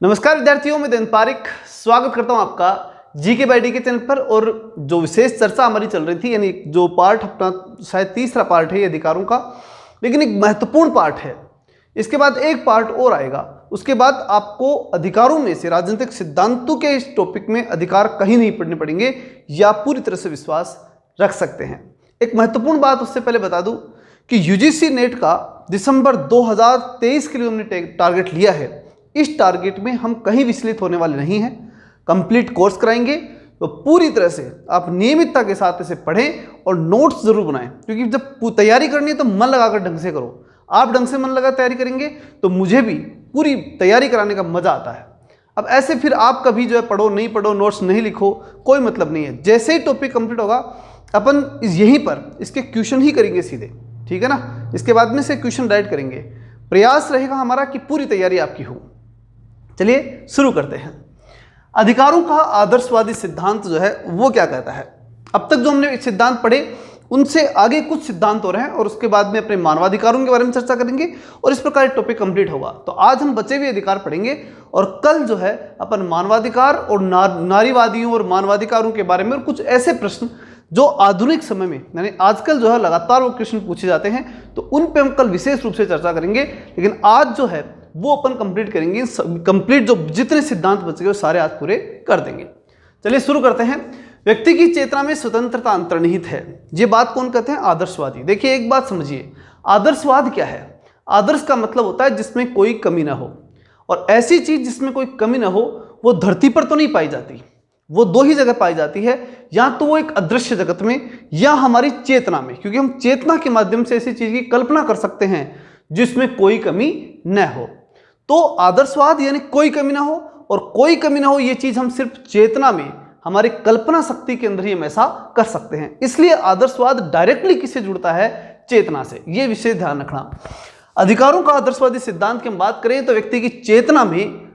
नमस्कार विद्यार्थियों, मैं देवेंद्र पारिक स्वागत करता हूं आपका जीके बाय डी के चैनल पर। और जो विशेष चर्चा हमारी चल रही थी, यानी जो पार्ट अपना शायद तीसरा पार्ट है ये अधिकारों का, लेकिन एक महत्वपूर्ण पार्ट है। इसके बाद एक पार्ट और आएगा, उसके बाद आपको अधिकारों में से राजनीतिक सिद्धांतों के इस टॉपिक में अधिकार कहीं नहीं पढ़ने पड़ेंगे या पूरी तरह से विश्वास रख सकते हैं। एक महत्वपूर्ण बात उससे पहले बता दूं कि यूजीसी नेट का दिसंबर 2023 के लिए हमने टारगेट लिया है। इस टारगेट में हम कहीं विचलित होने वाले नहीं हैं। कंप्लीट कोर्स कराएंगे, तो पूरी तरह से आप नियमितता के साथ इसे पढ़ें और नोट्स जरूर बनाएं, क्योंकि जब तैयारी करनी है तो मन लगाकर ढंग से करो। आप ढंग से मन लगा तैयारी करेंगे तो मुझे भी पूरी तैयारी कराने का मजा आता है। अब ऐसे फिर आप कभी जो है पढ़ो नहीं पढ़ो, नोट्स नहीं लिखो, कोई मतलब नहीं है। जैसे ही टॉपिक कंप्लीट होगा अपन यहीं पर इसके क्वेश्चन ही करेंगे सीधे, ठीक है ना। इसके बाद में से क्वेश्चन राइट करेंगे। प्रयास रहेगा हमारा कि पूरी तैयारी आपकी हो। चलिए शुरू करते हैं। अधिकारों का आदर्शवादी सिद्धांत जो है वो क्या कहता है। अब तक जो हमने सिद्धांत पढ़े उनसे आगे कुछ सिद्धांत हो रहे हैं और उसके बाद में अपने मानवाधिकारों के बारे में चर्चा करेंगे और इस प्रकार टॉपिक कंप्लीट होगा। तो आज हम बचे हुए अधिकार पढ़ेंगे और कल जो है अपन मानवाधिकार और नारीवादियों और मानवाधिकारों के बारे में और कुछ ऐसे प्रश्न जो आधुनिक समय में यानी आजकल जो है लगातार वो क्वेश्चन पूछे जाते हैं, तो उन पे हम कल विशेष रूप से चर्चा करेंगे। लेकिन आज जो है वो अपन कंप्लीट करेंगे। कंप्लीट जो जितने सिद्धांत बच गए वो सारे आज पूरे कर देंगे। चलिए शुरू करते हैं। व्यक्ति की चेतना में स्वतंत्रता अंतर्निहित है, ये बात कौन कहते हैं? आदर्शवादी। देखिए एक बात समझिए, आदर्शवाद क्या है? आदर्श का मतलब होता है जिसमें कोई कमी ना हो, और ऐसी चीज जिसमें कोई कमी ना हो वो धरती पर तो नहीं पाई जाती। वो दो ही जगह पाई जाती है, या तो वो एक अदृश्य जगत में या हमारी चेतना में, क्योंकि हम चेतना के माध्यम से ऐसी चीज की कल्पना कर सकते हैं जिसमें कोई कमी न हो। तो आदर्शवाद यानी कोई कमी ना हो, और कोई कमी ना हो ये चीज हम सिर्फ चेतना में, हमारी कल्पना शक्ति के अंदर ही हम ऐसा कर सकते हैं। इसलिए आदर्शवाद डायरेक्टली किससे जुड़ता है? चेतना से। यह विषय ध्यान रखना। अधिकारों का आदर्शवादी सिद्धांत की हम बात करें तो व्यक्ति की चेतना में,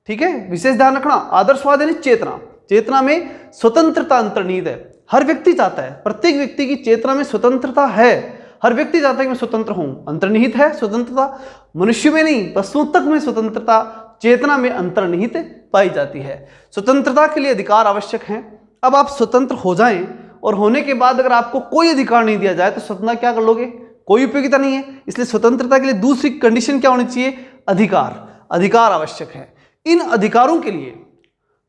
ठीक है, विशेष ध्यान रखना, आदर्शवाद यानी चेतना, चेतना में स्वतंत्रता अंतर्निहित है। हर व्यक्ति चाहता है, प्रत्येक व्यक्ति की चेतना में स्वतंत्रता है। हर व्यक्ति चाहता है कि मैं स्वतंत्र हूं, अंतर्निहित है स्वतंत्रता। मनुष्य में नहीं, पशुओं तक में स्वतंत्रता चेतना में अंतर्निहित पाई जाती है। स्वतंत्रता के लिए अधिकार आवश्यक हैं। अब आप स्वतंत्र हो जाएं और होने के बाद अगर आपको कोई अधिकार नहीं दिया जाए तो स्वतंत्रता क्या कर लोगे? कोई उपयोगिता नहीं है। इसलिए स्वतंत्रता के लिए दूसरी कंडीशन क्या होनी चाहिए? अधिकार। अधिकार आवश्यक है। इन अधिकारों के लिए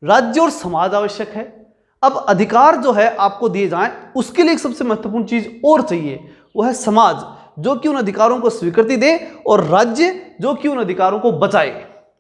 राज्य और समाज आवश्यक है। अब अधिकार जो है आपको दिए जाएं, उसके लिए एक सबसे महत्वपूर्ण चीज और चाहिए, वो है समाज, जो कि उन अधिकारों को स्वीकृति दे, और राज्य जो कि उन अधिकारों को बचाए,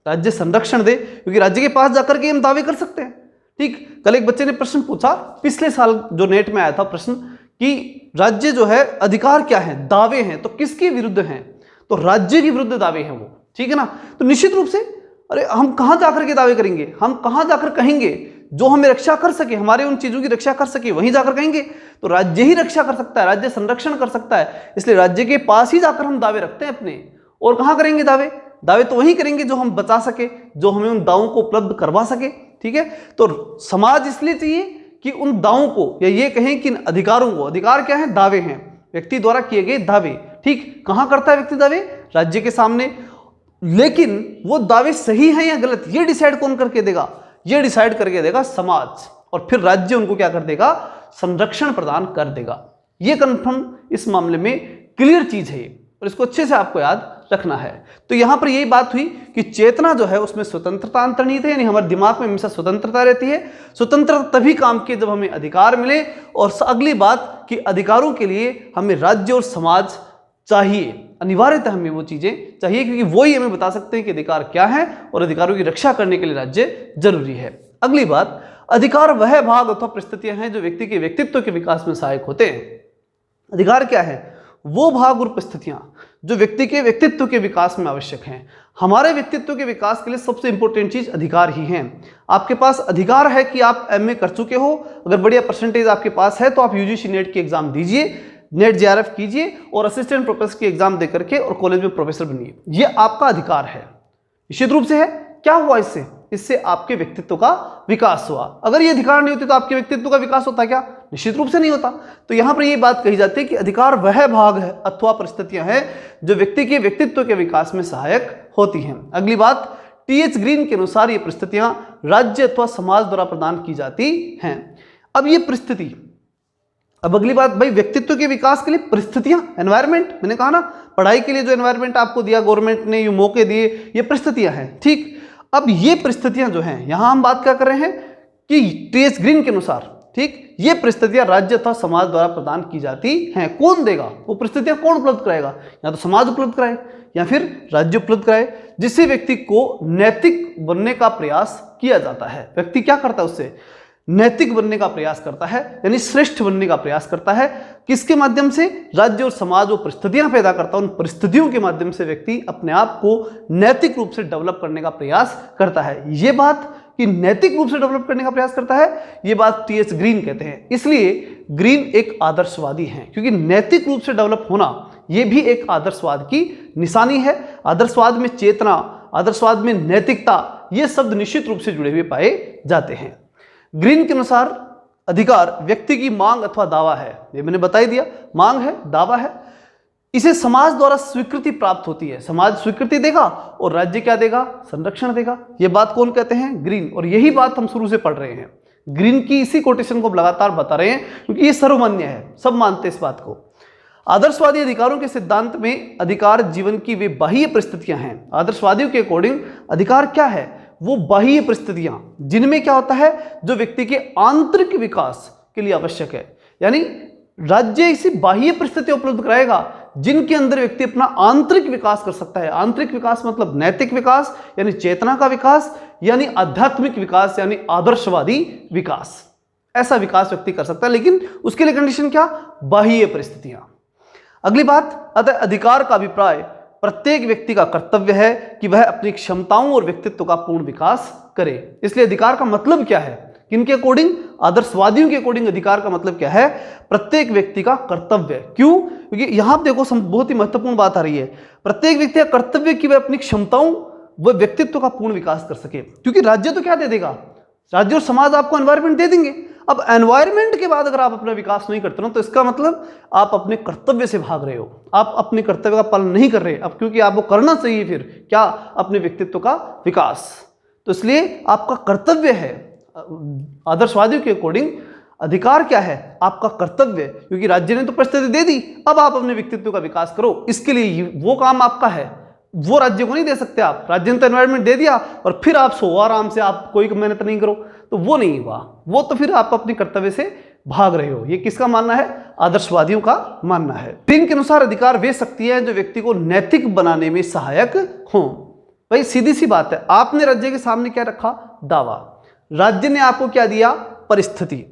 राज्य संरक्षण दे, क्योंकि राज्य के पास जाकर के हम दावे कर सकते हैं। ठीक, कल एक बच्चे ने प्रश्न पूछा, पिछले साल जो नेट में आया था प्रश्न, कि राज्य जो है अधिकार क्या है, दावे हैं, तो किसके विरुद्ध हैं? तो राज्य के विरुद्ध दावे हैं वो, ठीक है ना। तो निश्चित रूप से अरे हम कहां जाकर के दावे करेंगे? हम कहां जाकर कहेंगे? जो हमें रक्षा कर सके, हमारे उन चीजों की रक्षा कर सके, वहीं जाकर कहेंगे। तो राज्य ही रक्षा कर सकता है, राज्य संरक्षण कर सकता है, इसलिए राज्य के पास ही जाकर हम दावे रखते हैं अपने। और कहां करेंगे दावे? दावे तो वहीं करेंगे जो हम बचा सके, जो हमें उन दावों को उपलब्ध करवा सके, ठीक है। तो समाज इसलिए चाहिए कि उन दावों को, या ये कहें कि इन अधिकारों को, अधिकार क्या है? दावे हैं, व्यक्ति द्वारा किए गए दावे। ठीक, कहां करता है व्यक्ति दावे? राज्य के सामने। लेकिन वो दावे सही हैं या गलत, ये डिसाइड कौन करके देगा? ये डिसाइड करके देगा समाज, और फिर राज्य उनको क्या कर देगा? संरक्षण प्रदान कर देगा। ये कंफर्म इस मामले में क्लियर चीज है, और इसको अच्छे से आपको याद रखना है। तो यहां पर यही बात हुई कि चेतना जो है उसमें स्वतंत्रता अंतर्निहित है, यानी हमारे दिमाग में हमेशा स्वतंत्रता रहती है। स्वतंत्रता तभी काम की जब हमें अधिकार मिले, और अगली बात कि अधिकारों के लिए हमें राज्य और समाज चाहिए, अनिवार्यतः हमें वो चीजें चाहिए, क्योंकि वो ही हमें बता सकते हैं कि अधिकार क्या है, और अधिकारों की रक्षा करने के लिए राज्य जरूरी है। अगली बात, अधिकार वह भाग अथवा परिस्थितियां हैं जो व्यक्ति के व्यक्तित्व के विकास में सहायक होते हैं। अधिकार क्या है? वो भाग और परिस्थितियां जो व्यक्ति के व्यक्तित्व के विकास में आवश्यक हैं। हमारे व्यक्तित्व के विकास के लिए सबसे इंपॉर्टेंट चीज अधिकार ही है। आपके पास अधिकार है कि आप एमए कर चुके हो, अगर बढ़िया परसेंटेज आपके पास है तो आप यूजीसी नेट की एग्जाम दीजिए, नेट जेआरएफ कीजिए, और असिस्टेंट प्रोफेसर की एग्जाम दे करके और कॉलेज में प्रोफेसर बनिए। ये आपका अधिकार है, निश्चित रूप से है। क्या हुआ इससे? इससे आपके व्यक्तित्व का विकास हुआ। अगर ये अधिकार नहीं होते तो आपके व्यक्तित्व का विकास होता क्या? निश्चित रूप से नहीं होता। तो यहां पर ये बात कही जाती है कि अधिकार वह भाग है अथवा परिस्थितियां हैं जो व्यक्ति के व्यक्तित्व के विकास में सहायक होती हैं। अगली बात, टीएच ग्रीन के अनुसार ये परिस्थितियां राज्य अथवा समाज द्वारा प्रदान की जाती हैं। अब ये परिस्थिति, अब अगली बात भाई, व्यक्तित्व के विकास के लिए परिस्थितियां, एनवायरमेंट, मैंने कहा ना पढ़ाई के लिए जो एनवायरमेंट आपको दिया गवर्नमेंट ने, ये मौके दिए, ये परिस्थितियां हैं। ठीक, अब ये परिस्थितियां जो हैं, यहां हम बात क्या कर रहे हैं कि टीएच ग्रीन के अनुसार, ठीक, ये परिस्थितियां राज्य अथवा समाज द्वारा प्रदान की जाती हैं। कौन देगा वो परिस्थितियां, कौन उपलब्ध कराएगा? या तो समाज उपलब्ध कराए या फिर राज्य उपलब्ध कराए, जिससे व्यक्ति को नैतिक बनने का प्रयास किया जाता है। व्यक्ति क्या करता है? उससे नैतिक बनने का प्रयास करता है, यानी श्रेष्ठ बनने का प्रयास करता है। किसके माध्यम से? राज्य और समाज वो परिस्थितियां पैदा करता है, उन परिस्थितियों के माध्यम से व्यक्ति अपने आप को नैतिक रूप से डेवलप करने का प्रयास करता है। ये बात कि नैतिक रूप से डेवलप करने का प्रयास करता है, ये बात टीएच ग्रीन कहते हैं। इसलिए ग्रीन एक आदर्शवादी हैं, क्योंकि नैतिक रूप से डेवलप होना ये भी एक आदर्शवाद की निशानी है। आदर्शवाद में चेतना, आदर्शवाद में नैतिकता, ये शब्द निश्चित रूप से जुड़े हुए पाए जाते हैं। ग्रीन के अनुसार अधिकार व्यक्ति की मांग अथवा दावा है। ये मैंने बता ही दिया, मांग है, दावा है। इसे समाज द्वारा स्वीकृति प्राप्त होती है। समाज स्वीकृति देगा और राज्य क्या देगा? संरक्षण देगा। ये बात कौन कहते हैं? ग्रीन। और यही बात हम शुरू से पढ़ रहे हैं। ग्रीन की इसी कोटेशन को लगातार बता रहे हैं, क्योंकि ये सर्वमान्य है, सब मानते हैं इस बात को। आदर्शवादी अधिकारों के सिद्धांत में अधिकार जीवन की वे बाह्य परिस्थितियां हैं। आदर्शवादियों के अकॉर्डिंग अधिकार क्या है? वो बाह्य परिस्थितियां, जिनमें क्या होता है, जो व्यक्ति के आंतरिक विकास के लिए आवश्यक है। यानी राज्य इसी बाह्य परिस्थितियां उपलब्ध कराएगा जिनके अंदर व्यक्ति अपना आंतरिक विकास कर सकता है। आंतरिक विकास मतलब नैतिक विकास, यानी चेतना का विकास, यानी आध्यात्मिक विकास, यानी आदर्शवादी विकास। ऐसा विकास व्यक्ति कर सकता है, लेकिन उसके लिए कंडीशन क्या? बाह्य परिस्थितियां। अगली बात, अतः अधिकार का अभिप्राय प्रत्येक व्यक्ति का कर्तव्य है कि वह अपनी क्षमताओं और व्यक्तित्व का पूर्ण विकास करे। इसलिए अधिकार का मतलब क्या है? किनके अकॉर्डिंग? आदर्शवादियों के अकॉर्डिंग अधिकार का मतलब क्या है? प्रत्येक व्यक्ति का कर्तव्य। क्यों? क्योंकि यहां देखो बहुत ही महत्वपूर्ण बात आ रही है। प्रत्येक व्यक्ति का कर्तव्य कि वह अपनी क्षमताओं व व्यक्तित्व का पूर्ण विकास कर सके। क्योंकि राज्य तो क्या दे देगा? राज्य और समाज आपको एनवायरमेंट दे देंगे। अब एनवायरमेंट के बाद अगर आप अपना विकास नहीं करते हो तो इसका मतलब आप अपने कर्तव्य से भाग रहे हो, आप अपने कर्तव्य का पालन नहीं कर रहे। अब क्योंकि आपको करना चाहिए फिर क्या? अपने व्यक्तित्व का विकास। तो इसलिए आपका कर्तव्य है। आदर्शवादियों के अकॉर्डिंग अधिकार क्या है? आपका कर्तव्य, क्योंकि राज्य ने तो परिस्थिति दे दी, अब आप अपने व्यक्तित्व का विकास करो। इसके लिए वो काम आपका है, वो राज्य को नहीं दे सकते आप। राज्य ने तो एनवायरमेंट दे दिया और फिर आप सो आराम से, आप कोई मेहनत नहीं करो, तो वो नहीं हुआ। वो तो फिर आप अपने कर्तव्य से भाग रहे हो। ये किसका मानना है? आदर्शवादियों का मानना है। ग्रीन के अनुसार अधिकार वे शक्तियां हैं जो व्यक्ति को नैतिक बनाने में सहायक हों। भाई सीधी सी बात है, आपने राज्य के सामने क्या रखा? दावा। राज्य ने आपको क्या दिया? परिस्थिति।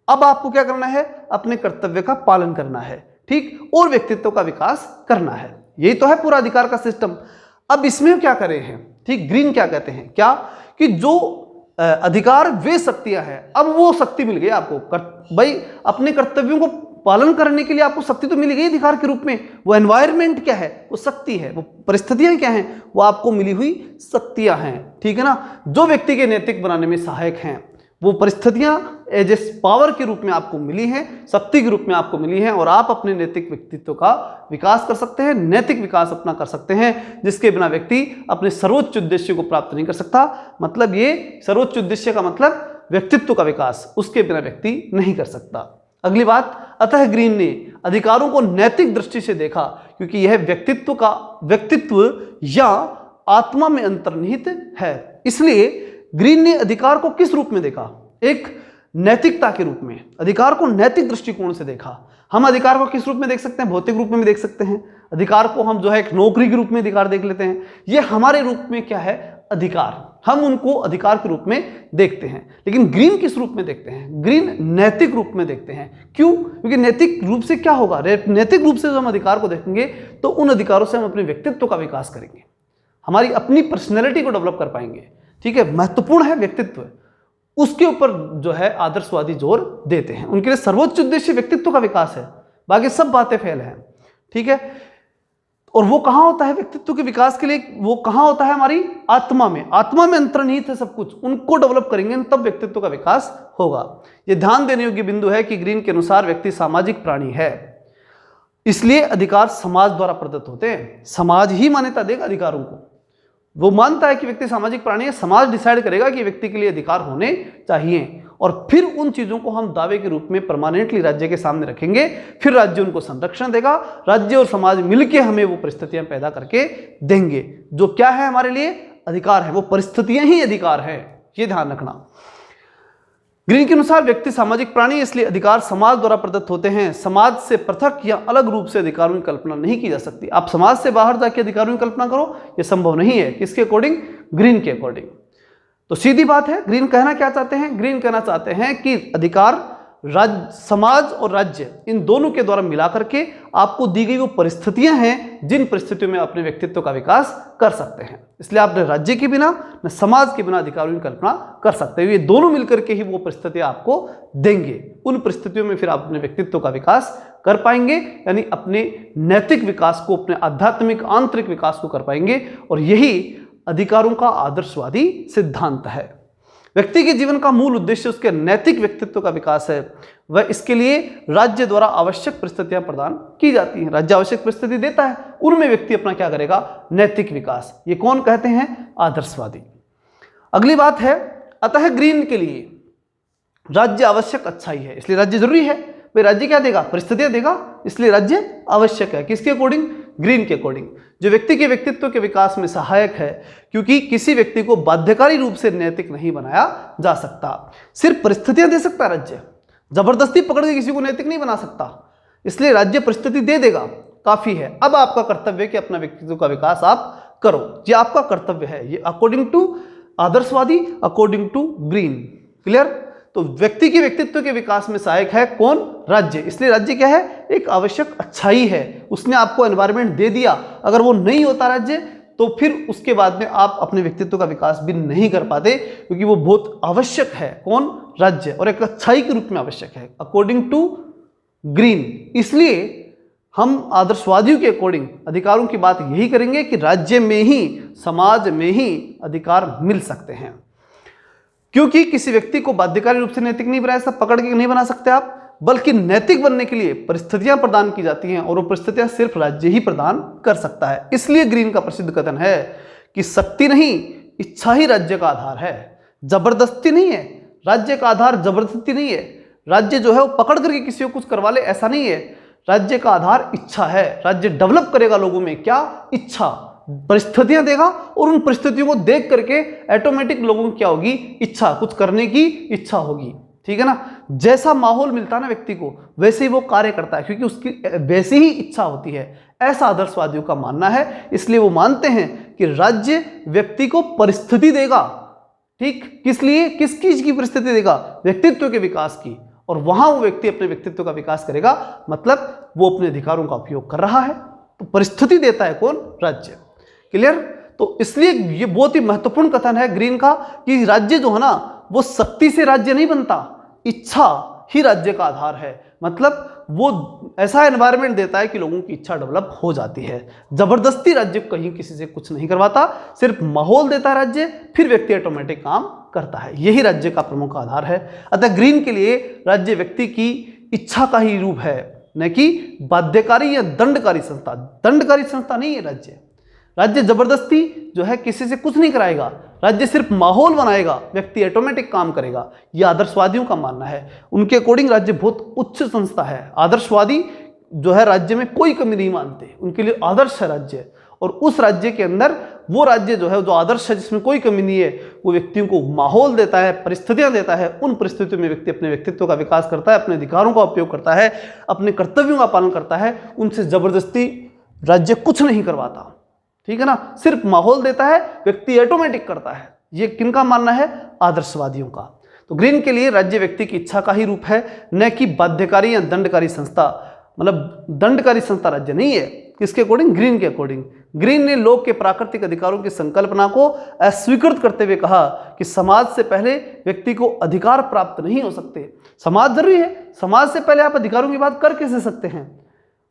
अब आपको क्या करना है? अपने कर्तव्य का पालन करना है, ठीक, और व्यक्तित्व का विकास करना है। यही तो है पूरा अधिकार का सिस्टम। अब इसमें क्या करें हैं? ठीक, ग्रीन क्या कहते हैं? क्या कि जो अधिकार वे शक्तियां हैं, अब वो शक्ति मिल गई आपको। भाई अपने कर्तव्यों को पालन करने के लिए आपको शक्ति तो मिल गई अधिकार के रूप में। वो एनवायरमेंट क्या है? वो शक्ति है। वो परिस्थितियां क्या हैं? वो आपको मिली हुई शक्तियां हैं, ठीक है ना, जो व्यक्ति के नैतिक बनाने में सहायक हैं। वो परिस्थितियां एज ए पावर के रूप में आपको मिली हैं, शक्ति के रूप में आपको मिली हैं, और आप अपने नैतिक व्यक्तित्व का विकास कर सकते हैं, नैतिक विकास अपना कर सकते हैं, जिसके बिना व्यक्ति अपने सर्वोच्च उद्देश्य को प्राप्त नहीं कर सकता। मतलब ये सर्वोच्च उद्देश्य का मतलब व्यक्तित्व का विकास, उसके बिना व्यक्ति नहीं कर सकता। अगली बात, अतः ग्रीन ने अधिकारों को नैतिक दृष्टि से देखा, क्योंकि यह व्यक्तित्व या आत्मा में अंतर्निहित है। इसलिए ग्रीन ने अधिकार को किस रूप में देखा? एक नैतिकता के रूप में। अधिकार को नैतिक दृष्टिकोण से देखा। हम अधिकार को किस रूप में देख सकते हैं? भौतिक रूप में भी देख सकते हैं। अधिकार को हम जो है एक नौकरी के रूप में अधिकार देख लेते हैं। ये हमारे रूप में क्या है? अधिकार। हम उनको अधिकार के रूप में देखते हैं। लेकिन ग्रीन किस रूप में देखते हैं? ग्रीन नैतिक रूप में देखते हैं। क्यों? क्योंकि नैतिक रूप से क्या होगा? नैतिक रूप से जो हम अधिकार को देखेंगे तो उन अधिकारों से हम अपने व्यक्तित्व का विकास करेंगे, हमारी अपनी पर्सनैलिटी को डेवलप कर पाएंगे। ठीक है, महत्वपूर्ण है व्यक्तित्व, उसके ऊपर जो है आदर्शवादी जोर देते हैं। उनके लिए सर्वोच्च उद्देश्य व्यक्तित्व का विकास है, बाकी सब बातें फेल हैं। ठीक है, और वो कहाँ होता है व्यक्तित्व के विकास के लिए? वो कहाँ होता है? हमारी आत्मा में। आत्मा में अंतर्निहित है सब कुछ, उनको डेवलप करेंगे तब व्यक्तित्व का विकास होगा। ये ध्यान देने योग्य बिंदु है कि ग्रीन के अनुसार व्यक्ति सामाजिक प्राणी है, इसलिए अधिकार समाज द्वारा प्रदत्त होते हैं। समाज ही मान्यता देगा अधिकारों को, वो मानता है कि व्यक्ति सामाजिक प्राणी है, समाज डिसाइड करेगा कि व्यक्ति के लिए अधिकार होने चाहिए और फिर उन चीजों को हम दावे के रूप में परमानेंटली राज्य के सामने रखेंगे, फिर राज्य उनको संरक्षण देगा, राज्य और समाज मिलकर हमें वो परिस्थितियां पैदा करके देंगे। जो क्या है हमारे लिए अधिकार है, वो परिस्थितियां ही अधिकार है, ये ध्यान रखना। ग्रीन के अनुसार व्यक्ति सामाजिक प्राणी, इसलिए अधिकार समाज द्वारा प्रदत्त होते हैं। समाज से पृथक या अलग रूप से अधिकारों की कल्पना नहीं की जा सकती। आप समाज से बाहर जाके अधिकारों की कल्पना करो, यह संभव नहीं है। किसके अकॉर्डिंग? ग्रीन के अकॉर्डिंग। तो सीधी बात है, ग्रीन कहना क्या चाहते हैं? ग्रीन कहना चाहते हैं कि अधिकार समाज और राज्य इन दोनों के द्वारा मिला करके आपको दी गई वो परिस्थितियां हैं जिन परिस्थितियों में अपने व्यक्तित्व का विकास कर सकते हैं। इसलिए आप न राज्य के बिना न समाज के बिना अधिकारों की कल्पना कर सकते हो। ये दोनों मिलकर के ही वो परिस्थितियां आपको देंगे। उन परिस्थितियों में फिर आप अपने व्यक्तित्व का विकास कर पाएंगे, यानी अपने नैतिक विकास को, अपने आध्यात्मिक आंतरिक विकास को कर पाएंगे। और यही अधिकारों का आदर्शवादी सिद्धांत है। व्यक्ति के जीवन का मूल उद्देश्य उसके नैतिक व्यक्तित्व का विकास है। वह इसके लिए राज्य द्वारा आवश्यक परिस्थितियां प्रदान की जाती हैं। राज्य आवश्यक परिस्थिति देता है, उनमें व्यक्ति अपना क्या करेगा? नैतिक विकास। ये कौन कहते हैं? आदर्शवादी। अगली बात है, अतः ग्रीन के लिए राज्य आवश्यक अच्छाई है, इसलिए राज्य जरूरी है। भाई राज्य क्या देगा? परिस्थितियां देगा, इसलिए राज्य आवश्यक है। किसके अकॉर्डिंग? ग्रीन के अकॉर्डिंग। जो व्यक्ति के व्यक्तित्व के विकास में सहायक है, क्योंकि किसी व्यक्ति को बाध्यकारी रूप से नैतिक नहीं बनाया जा सकता। सिर्फ परिस्थितियां दे सकता है राज्य, जबरदस्ती पकड़ के किसी को नैतिक नहीं बना सकता। इसलिए राज्य परिस्थिति दे देगा, काफी है। अब आपका कर्तव्य है कि अपना व्यक्तित्व का विकास आप करो, ये आपका कर्तव्य है। ये अकॉर्डिंग टू आदर्शवादी, अकॉर्डिंग टू ग्रीन। क्लियर? तो व्यक्ति के व्यक्तित्व के विकास में सहायक है कौन? राज्य। इसलिए राज्य क्या है? एक आवश्यक अच्छाई है। उसने आपको एनवायरनमेंट दे दिया, अगर वो नहीं होता राज्य तो फिर उसके बाद में आप अपने व्यक्तित्व का विकास भी नहीं कर पाते, क्योंकि वो बहुत आवश्यक है। कौन? राज्य, और एक अच्छाई के रूप में आवश्यक है, अकॉर्डिंग टू ग्रीन। इसलिए हम आदर्शवादियों के अकॉर्डिंग अधिकारों की बात यही करेंगे कि राज्य में ही, समाज में ही अधिकार मिल सकते हैं। क्योंकि किसी व्यक्ति को बाध्यकारी रूप से नैतिक नहीं बनाया, सब पकड़ के नहीं बना सकते आप, बल्कि नैतिक बनने के लिए परिस्थितियां प्रदान की जाती हैं, और वो परिस्थितियां सिर्फ राज्य ही प्रदान कर सकता है। इसलिए ग्रीन का प्रसिद्ध कथन है कि शक्ति नहीं, इच्छा ही राज्य का आधार है, जबरदस्ती नहीं है। राज्य का आधार जबरदस्ती नहीं है। राज्य जो है वो पकड़ करके किसी को कुछ करवा ले, ऐसा नहीं है। राज्य का आधार इच्छा है। राज्य डेवलप करेगा लोगों में क्या? इच्छा। परिस्थितियां देगा और उन परिस्थितियों को देख करके ऑटोमेटिक लोगों की क्या होगी? इच्छा, कुछ करने की इच्छा होगी। ठीक है ना? जैसा माहौल मिलता है ना व्यक्ति को, वैसे ही वो कार्य करता है, क्योंकि उसकी वैसी ही इच्छा होती है। ऐसा आदर्शवादियों का मानना है। इसलिए वो मानते हैं कि राज्य व्यक्ति को परिस्थिति देगा। ठीक? किस लिए? किस चीज की परिस्थिति देगा? व्यक्तित्व के विकास की। और वहां वो व्यक्ति अपने व्यक्तित्व का विकास करेगा, मतलब वो अपने अधिकारों का उपयोग कर रहा है। तो परिस्थिति देता है कौन? राज्य। क्लियर? तो इसलिए ये बहुत ही महत्वपूर्ण कथन है ग्रीन का कि राज्य जो है ना, वो शक्ति से राज्य नहीं बनता, इच्छा ही राज्य का आधार है। मतलब वो ऐसा एनवायरनमेंट देता है कि लोगों की इच्छा डेवलप हो जाती है। जबरदस्ती राज्य कहीं किसी से कुछ नहीं करवाता, सिर्फ माहौल देता है राज्य, फिर व्यक्ति ऑटोमेटिक काम करता है। यही राज्य का प्रमुख आधार है। अतः ग्रीन के लिए राज्य व्यक्ति की इच्छा का ही रूप है, न कि बाध्यकारी या दंडकारी संस्था। दंडकारी संस्था नहीं है राज्य। राज्य जबरदस्ती जो है किसी से कुछ नहीं कराएगा, राज्य सिर्फ माहौल बनाएगा, व्यक्ति ऑटोमेटिक काम करेगा। यह आदर्शवादियों का मानना है। उनके अकॉर्डिंग राज्य बहुत उच्च संस्था है। आदर्शवादी जो है राज्य में कोई कमी नहीं मानते, उनके लिए आदर्श है राज्य। और उस राज्य के अंदर वो राज्य जो है, जो आदर्श है, जिसमें कोई कमी नहीं है, वो व्यक्तियों को माहौल देता है, परिस्थितियां देता है। उन परिस्थितियों में व्यक्ति अपने व्यक्तित्व का विकास करता है, अपने अधिकारों का उपयोग करता है, अपने कर्तव्यों का पालन करता है। उनसे जबरदस्ती राज्य कुछ नहीं करवाता। ठीक है ना? सिर्फ माहौल देता है, व्यक्ति ऑटोमेटिक करता है। ये किनका मानना है? आदर्शवादियों का। तो ग्रीन के लिए राज्य व्यक्ति की इच्छा का ही रूप है, न कि बाध्यकारी या दंडकारी संस्था। मतलब दंडकारी संस्था राज्य नहीं है। किसके अकॉर्डिंग? ग्रीन के अकॉर्डिंग। ग्रीन ने लोग के प्राकृतिक अधिकारों की संकल्पना को अस्वीकृत करते हुए कहा कि समाज से पहले व्यक्ति को अधिकार प्राप्त नहीं हो सकते। समाज जरूरी है, समाज से पहले आप अधिकारों की बात कर कैसे सकते हैं?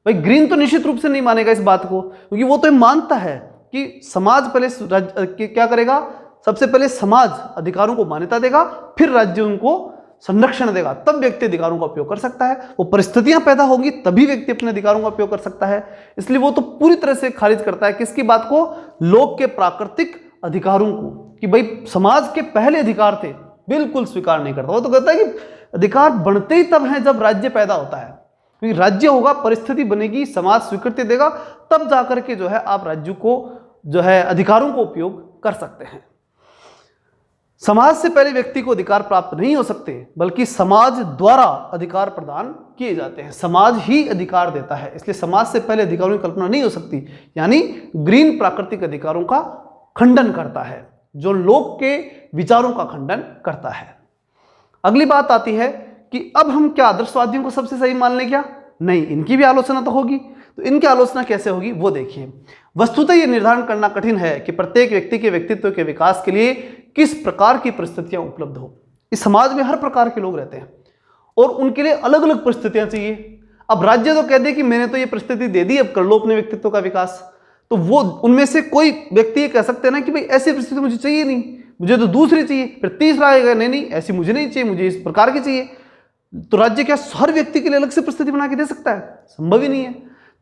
भाई ग्रीन तो निश्चित रूप से नहीं मानेगा इस बात को, क्योंकि वो तो मानता है कि समाज पहले क्या करेगा? सबसे पहले समाज अधिकारों को मान्यता देगा, फिर राज्य उनको संरक्षण देगा, तब व्यक्ति अधिकारों का उपयोग कर सकता है। वो परिस्थितियां पैदा होगी तभी व्यक्ति अपने अधिकारों का उपयोग कर सकता है। इसलिए वो तो पूरी तरह से खारिज करता है किसकी बात को? लोग के प्राकृतिक अधिकारों को कि भाई समाज के पहले अधिकार थे, बिल्कुल स्वीकार नहीं करता। वो तो कहता है कि अधिकार बनते ही तब हैं जब राज्य पैदा होता है, क्योंकि राज्य होगा, परिस्थिति बनेगी, समाज स्वीकृति देगा, तब जाकर के जो है आप राज्य को जो है अधिकारों को उपयोग कर सकते हैं। समाज से पहले व्यक्ति को अधिकार प्राप्त नहीं हो सकते, बल्कि समाज द्वारा अधिकार प्रदान किए जाते हैं। समाज ही अधिकार देता है, इसलिए समाज से पहले अधिकारों की कल्पना नहीं हो सकती। यानी ग्रीन प्राकृतिक अधिकारों का खंडन करता है, जो लोग के विचारों का खंडन करता है। अगली बात आती है कि अब हम क्या आदर्शवादियों को सबसे सही मान लें क्या? नहीं, इनकी भी आलोचना तो होगी। तो इनकी आलोचना कैसे होगी वो देखिए। वस्तुतः यह निर्धारण करना कठिन है कि प्रत्येक व्यक्ति के व्यक्तित्व के विकास के लिए किस प्रकार की परिस्थितियां उपलब्ध हो। इस समाज में हर प्रकार के लोग रहते हैं और उनके लिए अलग अलग परिस्थितियां चाहिए। अब राज्य तो कह दे कि मैंने तो ये परिस्थिति दे दी, अब कर लो अपने व्यक्तित्व का विकास, तो वो उनमें से कोई व्यक्ति ये कह सकते हैं ना कि भाई ऐसी परिस्थिति मुझे चाहिए नहीं, मुझे तो दूसरी चाहिए। फिर तीसरा आएगा, नहीं नहीं ऐसी मुझे नहीं चाहिए, मुझे इस प्रकार की चाहिए। तो राज्य क्या हर व्यक्ति के लिए अलग से परिस्थिति बना के दे सकता है? संभव ही नहीं है।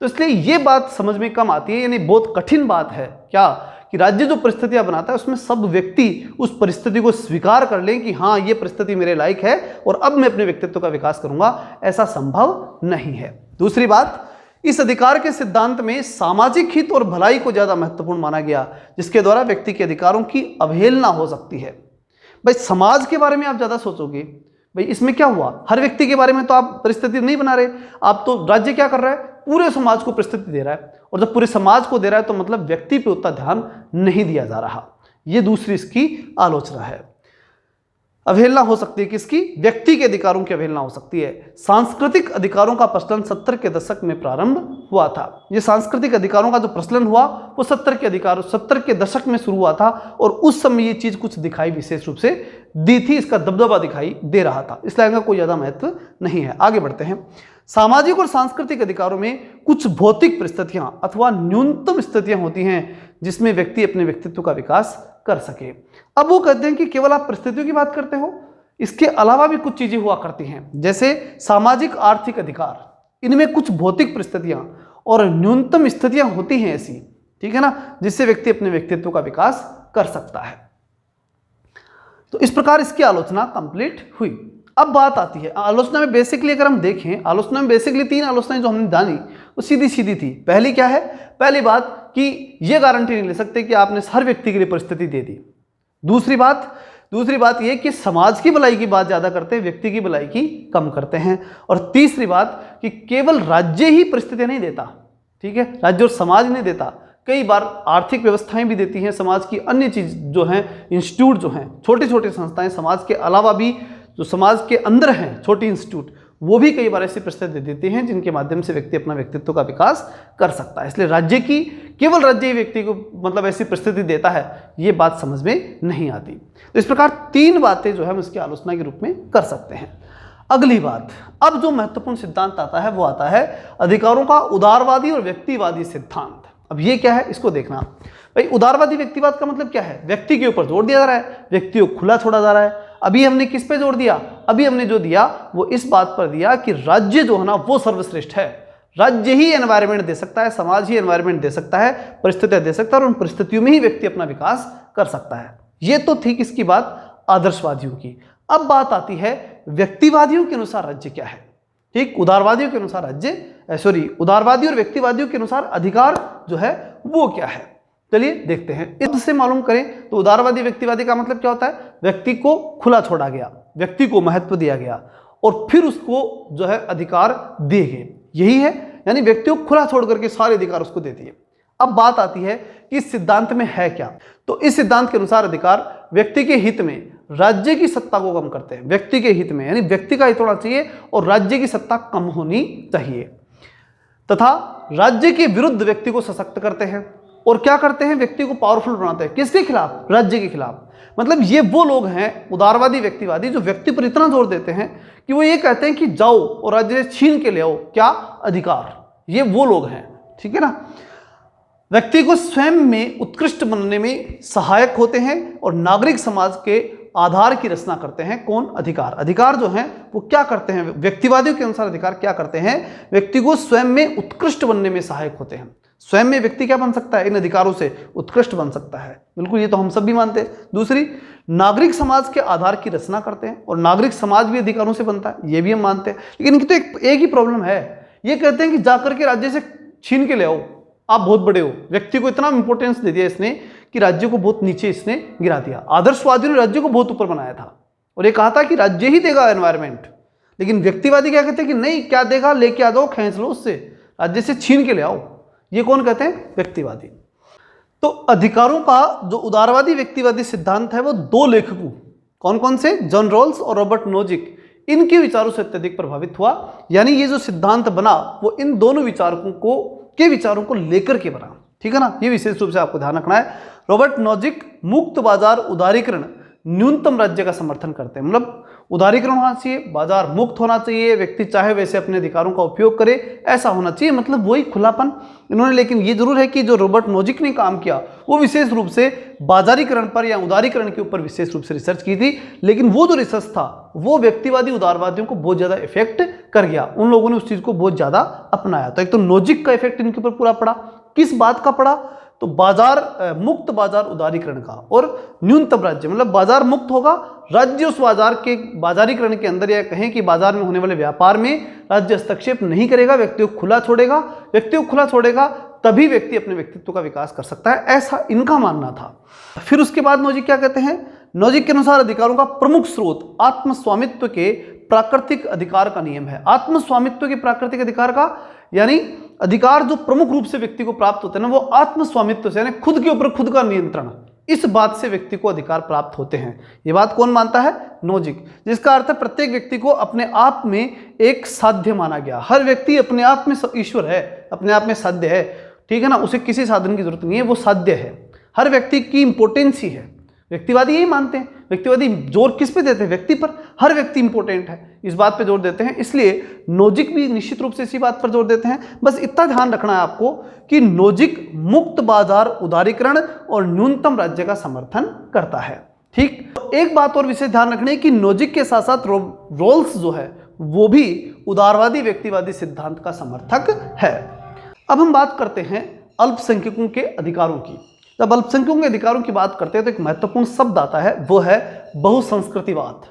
तो इसलिए ये बात समझ में कम आती है, यानी बहुत कठिन बात है क्या कि राज्य जो परिस्थितियां बनाता है उसमें सब व्यक्ति उस परिस्थिति को स्वीकार कर लें कि हाँ ये परिस्थिति मेरे लायक है और अब मैं अपने व्यक्तित्व का विकास करूंगा, ऐसा संभव नहीं है। दूसरी बात, इस अधिकार के सिद्धांत में सामाजिक हित और भलाई को ज्यादा महत्वपूर्ण माना गया, जिसके द्वारा व्यक्ति के अधिकारों की अवहेलना हो सकती है। भाई समाज के बारे में आप ज्यादा सोचोगे, भाई इसमें क्या हुआ, हर व्यक्ति के बारे में तो आप परिस्थिति नहीं बना रहे, आप तो राज्य क्या कर रहा है, पूरे समाज को परिस्थिति दे रहा है, और जब पूरे समाज को दे रहा है तो मतलब व्यक्ति पे उतना ध्यान नहीं दिया जा रहा। ये दूसरी इसकी आलोचना है। अवहेलना हो सकती है किसकी? व्यक्ति के अधिकारों की अवहेलना हो सकती है। सांस्कृतिक अधिकारों का प्रचलन 70 के दशक में प्रारंभ हुआ था। ये सांस्कृतिक अधिकारों का जो प्रचलन हुआ वो 70 के दशक में शुरू हुआ था, और उस समय ये चीज कुछ दिखाई विशेष रूप से दी थी, इसका दबदबा दिखाई दे रहा था, इसलिए इनका कोई ज्यादा महत्व नहीं है। आगे बढ़ते हैं। सामाजिक और सांस्कृतिक अधिकारों में कुछ भौतिक परिस्थितियां अथवा न्यूनतम स्थितियां होती हैं जिसमें व्यक्ति अपने व्यक्तित्व का विकास कर सके। अब वो कहते हैं कि केवल आप परिस्थितियों की बात करते हो, इसके अलावा भी कुछ चीजें हुआ करती हैं, जैसे सामाजिक आर्थिक अधिकार, इनमें कुछ भौतिक परिस्थितियां और न्यूनतम स्थितियां होती हैं ऐसी, ठीक है ना, जिससे व्यक्ति अपने व्यक्तित्व का विकास कर सकता है। तो इस प्रकार इसकी आलोचना कंप्लीट हुई। अब बात आती है आलोचना में, बेसिकली अगर हम देखें आलोचना में बेसिकली 3 आलोचनाएं जो हमने जानी वो सीधी सीधी थी। पहली क्या है? पहली बात कि ये गारंटी नहीं ले सकते कि आपने हर व्यक्ति के लिए परिस्थिति दे दी। दूसरी बात ये कि समाज की भलाई की बात ज्यादा करते हैं, व्यक्ति की भलाई की कम करते हैं। और तीसरी बात कि केवल राज्य ही परिस्थितियां नहीं देता, ठीक है, राज्य और समाज नहीं देता, कई बार आर्थिक व्यवस्थाएं भी देती हैं, समाज की अन्य चीज जो हैं, इंस्टीट्यूट जो हैं, छोटी छोटी संस्थाएं समाज के अलावा भी जो समाज के अंदर हैं छोटी इंस्टीट्यूट, वो भी कई बार ऐसी परिस्थिति देती हैं जिनके माध्यम से व्यक्ति अपना व्यक्तित्व का विकास कर सकता है। इसलिए केवल राज्य ही व्यक्ति को मतलब ऐसी परिस्थिति देता है, ये बात समझ में नहीं आती। तो इस प्रकार 3 बातें जो है हम इसकी आलोचना के रूप में कर सकते हैं। अगली बात, अब जो महत्वपूर्ण सिद्धांत आता है वो आता है अधिकारों का उदारवादी और व्यक्तिवादी सिद्धांत। अब ये क्या है इसको देखना। भाई उदारवादी व्यक्तिवाद का मतलब क्या है? व्यक्ति के ऊपर जोर दिया जा रहा है, व्यक्ति को खुला छोड़ा जा रहा है। अभी हमने किस पे जोर दिया? अभी हमने जो दिया वो इस बात पर दिया कि राज्य जो है ना वो सर्वश्रेष्ठ है, राज्य ही एनवायरनमेंट दे सकता है, समाज ही एनवायरनमेंट दे सकता है, परिस्थितियां दे सकता है, और उन परिस्थितियों में ही व्यक्ति अपना विकास कर सकता है। ये तो थी किसकी बात? आदर्शवादियों की। अब बात आती है व्यक्तिवादियों के अनुसार राज्य क्या है, ठीक, उदारवादियों के अनुसार उदारवादी और व्यक्तिवादियों के अनुसार अधिकार जो है वो क्या है। चलिए देखते हैं। इससे मालूम करें तो उदारवादी व्यक्तिवादी का मतलब क्या होता है? व्यक्ति को खुला छोड़ा गया, व्यक्ति को महत्व दिया गया और फिर उसको जो है अधिकार दिए गए, यही है, यानी व्यक्ति को खुला छोड़ करके सारे अधिकार उसको दे दिए। अब बात आती है कि इस सिद्धांत में है क्या। तो इस सिद्धांत के अनुसार अधिकार व्यक्ति के हित में राज्य की सत्ता को कम करते हैं, व्यक्ति के हित में, यानी व्यक्ति का हित होना चाहिए और राज्य की सत्ता कम होनी चाहिए, तथा राज्य के विरुद्ध व्यक्ति को सशक्त करते हैं। और क्या करते हैं? व्यक्ति को पावरफुल बनाते हैं। किसके खिलाफ? राज्य के खिलाफ। मतलब ये वो लोग हैं उदारवादी व्यक्तिवादी जो व्यक्ति पर इतना जोर देते हैं कि वो ये कहते हैं कि जाओ और राज्य से छीन के ले आओ क्या? अधिकार। ये वो लोग हैं, ठीक है ना। व्यक्ति को स्वयं में उत्कृष्ट बनने में सहायक होते हैं और नागरिक समाज के आधार की रचना करते हैं। कौन? अधिकार। अधिकार जो हैं वो क्या करते हैं? व्यक्तिवादियों के अनुसार अधिकार क्या करते हैं? व्यक्ति को स्वयं में उत्कृष्ट बनने में सहायक होते हैं, स्वयं में व्यक्ति क्या बन सकता है, इन अधिकारों से उत्कृष्ट बन सकता है। बिल्कुल, ये तो हम सब भी मानते हैं। दूसरी, नागरिक समाज के आधार की रचना करते हैं और नागरिक समाज भी अधिकारों से बनता है, ये भी हम मानते हैं। लेकिन इनकी तो एक ही प्रॉब्लम है, ये कहते हैं कि जाकर के राज्य से छीन के ले आओ, आप बहुत बड़े हो। व्यक्ति को इतना इंपॉर्टेंस दे दिया इसने कि राज्य को बहुत नीचे इसने गिरा दिया। आदर्शवादियों ने राज्य को बहुत ऊपर बनाया था और ये कहा था कि राज्य ही देगा एनवायरमेंट। लेकिन व्यक्तिवादी क्या कहते हैं कि नहीं, क्या देगा, लेके आ जाओ, खींच लो उससे, राज्य से छीन के ले आओ। ये कौन कहते हैं? व्यक्तिवादी। तो अधिकारों का जो उदारवादी व्यक्तिवादी सिद्धांत है वो दो लेखकों, कौन कौन से? जॉन रॉल्स और रॉबर्ट नोजिक, इनके विचारों से अत्यधिक प्रभावित हुआ। यानी ये जो सिद्धांत बना वो इन दोनों विचारों को लेकर के बना, ठीक है ना। ये विशेष रूप से आपको ध्यान रखना है। रॉबर्ट नोजिक मुक्त बाजार, उदारीकरण, न्यूनतम राज्य का समर्थन करते हैं। मतलब उदारीकरण होना चाहिए, बाजार मुक्त होना चाहिए, व्यक्ति चाहे वैसे अपने अधिकारों का उपयोग करे, ऐसा होना चाहिए, मतलब वही खुलापन इन्होंने। लेकिन ये जरूर है कि जो रॉबर्ट नोजिक ने काम किया वो विशेष रूप से बाजारीकरण पर या उदारीकरण के ऊपर विशेष रूप से रिसर्च की थी। लेकिन वो जो रिसर्च था वो व्यक्तिवादी उदारवादियों को बहुत ज्यादा इफेक्ट कर गया, उन लोगों ने उस चीज को बहुत ज्यादा अपनाया। तो एक तो नोजिक का इफेक्ट इनके ऊपर पूरा पड़ा। किस बात का पड़ा? तो मुक्त बाजार उदारीकरण का, और न्यूनतम राज्य, मतलब बाजार मुक्त होगा, राज्य उस बाजारीकरण के अंदर, या कहें कि बाजार में होने वाले व्यापार में राज्य हस्तक्षेप नहीं करेगा, व्यक्ति को खुला छोड़ेगा, तभी व्यक्ति अपने व्यक्तित्व का विकास कर सकता है, ऐसा इनका मानना था। फिर उसके बाद नोजिक क्या कहते हैं? नोजिक के अनुसार अधिकारों का प्रमुख स्रोत आत्मस्वामित्व के प्राकृतिक अधिकार का नियम है। आत्मस्वामित्व के प्राकृतिक अधिकार का, यानी अधिकार जो प्रमुख रूप से व्यक्ति को प्राप्त होते हैं ना, वो आत्मस्वामित्व से, यानी खुद के ऊपर खुद का नियंत्रण, इस बात से व्यक्ति को अधिकार प्राप्त होते हैं। ये बात कौन मानता है? नोजिक। जिसका अर्थ है प्रत्येक व्यक्ति को अपने आप में एक साध्य माना गया। हर व्यक्ति अपने आप में ईश्वर है, अपने आप में साध्य है, ठीक है ना, उसे किसी साधन की जरूरत नहीं है, वो साध्य है। हर व्यक्ति की इंपोर्टेंस ही है। व्यक्तिवादी यही मानते हैं। व्यक्तिवादी जोर किस पे देते हैं? व्यक्ति पर। हर व्यक्ति इंपॉर्टेंट है, इस बात पे जोर देते हैं। इसलिए नोजिक भी निश्चित रूप से इसी बात पर जोर देते हैं। बस इतना ध्यान रखना है आपको कि नोजिक मुक्त बाजार, उदारीकरण और न्यूनतम राज्य का समर्थन करता है, ठीक। तो एक बात और विशेष ध्यान रखने की, नोजिक के साथ साथ रॉल्स जो है वो भी उदारवादी व्यक्तिवादी सिद्धांत का समर्थक है। अब हम बात करते हैं अल्पसंख्यकों के अधिकारों की। जब अल्पसंख्यकों के अधिकारों की बात करते हैं तो एक महत्वपूर्ण शब्द आता है, वो है बहुसंस्कृतिवाद।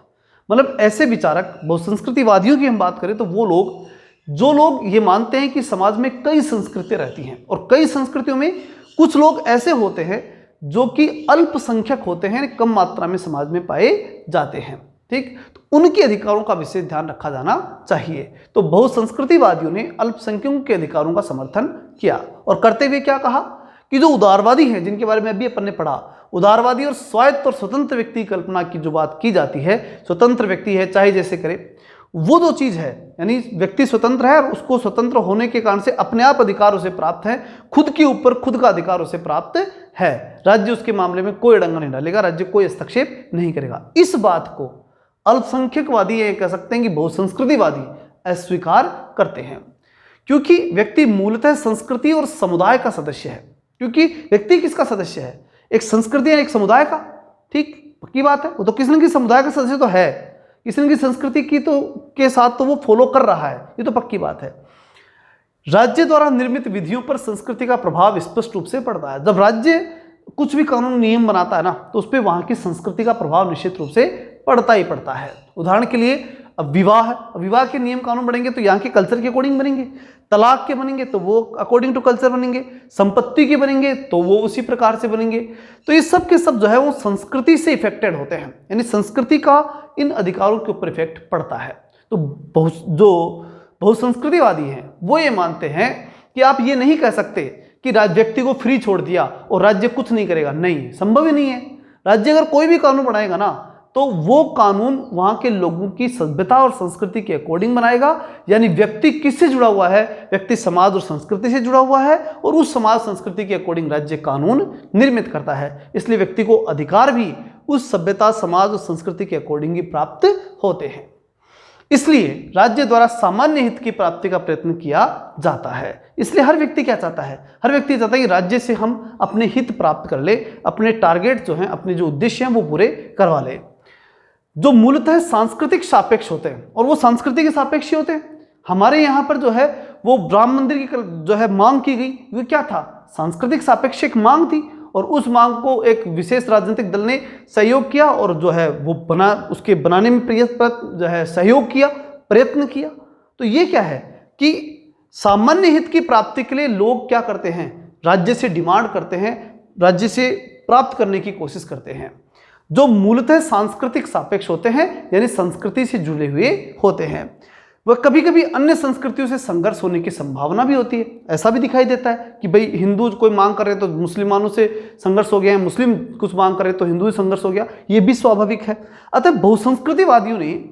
मतलब ऐसे विचारक, बहुसंस्कृतिवादियों की हम बात करें तो वो लोग जो लोग ये मानते हैं कि समाज में कई संस्कृतियां रहती हैं और कई संस्कृतियों में कुछ लोग ऐसे होते हैं जो कि अल्पसंख्यक होते हैं, कम मात्रा में समाज में पाए जाते हैं, ठीक। तो उनके अधिकारों का विशेष ध्यान रखा जाना चाहिए। तो बहुसंस्कृतिवादियों ने अल्पसंख्यकों के अधिकारों का समर्थन किया और करते हुए क्या कहा कि जो उदारवादी हैं, जिनके बारे में अभी अपन ने पढ़ा, उदारवादी और स्वायत्त और स्वतंत्र व्यक्ति की कल्पना की जो बात की जाती है, स्वतंत्र व्यक्ति है चाहे जैसे करे, वो जो चीज है, यानी व्यक्ति स्वतंत्र है और उसको स्वतंत्र होने के कारण से अपने आप अधिकार उसे प्राप्त है, खुद के ऊपर खुद का अधिकार उसे प्राप्त है, राज्य उसके मामले में कोई अड़ंगा नहीं डालेगा, राज्य कोई हस्तक्षेप नहीं करेगा। इस बात को अल्पसंख्यकवादी ये कह सकते हैं कि बहुसंस्कृतिवादी अस्वीकार करते हैं, क्योंकि व्यक्ति मूलतः संस्कृति और समुदाय का सदस्य है। क्योंकि व्यक्ति किसका सदस्य है? एक संस्कृति है, एक समुदाय का, ठीक, पक्की बात है। वो तो किसी न किसी समुदाय का सदस्य तो है, किसी न किसी संस्कृति की तो के साथ तो वो फॉलो कर रहा है, ये तो पक्की बात है। राज्य द्वारा निर्मित विधियों पर संस्कृति का प्रभाव स्पष्ट रूप से पड़ता है। जब राज्य कुछ भी कानून नियम बनाता है ना, तो उस पर वहां की संस्कृति का प्रभाव निश्चित रूप से पड़ता ही पड़ता है। उदाहरण के लिए अब विवाह के नियम कानून बनेंगे तो यहाँ के कल्चर के अकॉर्डिंग बनेंगे, तलाक के बनेंगे तो वो अकॉर्डिंग टू कल्चर बनेंगे, संपत्ति के बनेंगे तो वो उसी प्रकार से बनेंगे। तो ये सब के सब जो है वो संस्कृति से इफेक्टेड होते हैं, यानी संस्कृति का इन अधिकारों के ऊपर इफेक्ट पड़ता है। तो जो बहुसंस्कृतिवादी हैं वो ये मानते हैं कि आप ये नहीं कह सकते कि व्यक्ति को फ्री छोड़ दिया और राज्य कुछ नहीं करेगा, नहीं, संभव ही नहीं है। राज्य अगर कोई भी कानून बनाएगा ना तो वो कानून वहां के लोगों की सभ्यता और संस्कृति के अकॉर्डिंग बनाएगा, यानी व्यक्ति किससे जुड़ा हुआ है? व्यक्ति समाज और संस्कृति से जुड़ा हुआ है और उस समाज संस्कृति के अकॉर्डिंग राज्य कानून निर्मित करता है। इसलिए व्यक्ति को अधिकार भी उस सभ्यता, समाज और संस्कृति के अकॉर्डिंग ही प्राप्त होते हैं। इसलिए राज्य द्वारा सामान्य हित की प्राप्ति का प्रयत्न किया जाता है। इसलिए हर व्यक्ति क्या चाहता है? हर व्यक्ति चाहता है कि राज्य से हम अपने हित प्राप्त कर ले, अपने टारगेट जो हैं, अपने जो उद्देश्य हैं वो पूरे करवा ले, जो मूलतः सांस्कृतिक सापेक्ष होते हैं। और वो सांस्कृतिक सापेक्ष होते हैं। हमारे यहाँ पर जो है वो राम मंदिर की जो है मांग की गई, वो क्या था, सांस्कृतिक सापेक्षिक मांग थी, और उस मांग को एक विशेष राजनीतिक दल ने सहयोग किया और जो है वो उसके बनाने में जो है सहयोग किया, प्रयत्न किया। तो ये क्या है कि सामान्य हित की प्राप्ति के लिए लोग क्या करते हैं, राज्य से डिमांड करते हैं, राज्य से प्राप्त करने की कोशिश करते हैं, जो मूलतः सांस्कृतिक सापेक्ष होते हैं, यानी संस्कृति से जुड़े हुए होते हैं। वह कभी कभी अन्य संस्कृतियों से संघर्ष होने की संभावना भी होती है। ऐसा भी दिखाई देता है कि भाई हिंदू कोई मांग कर रहे तो मुसलमानों से संघर्ष हो गया, मुस्लिम कुछ मांग कर रहे तो हिंदू से संघर्ष हो गया, ये भी स्वाभाविक है। अतः बहुसंस्कृतिवादियों ने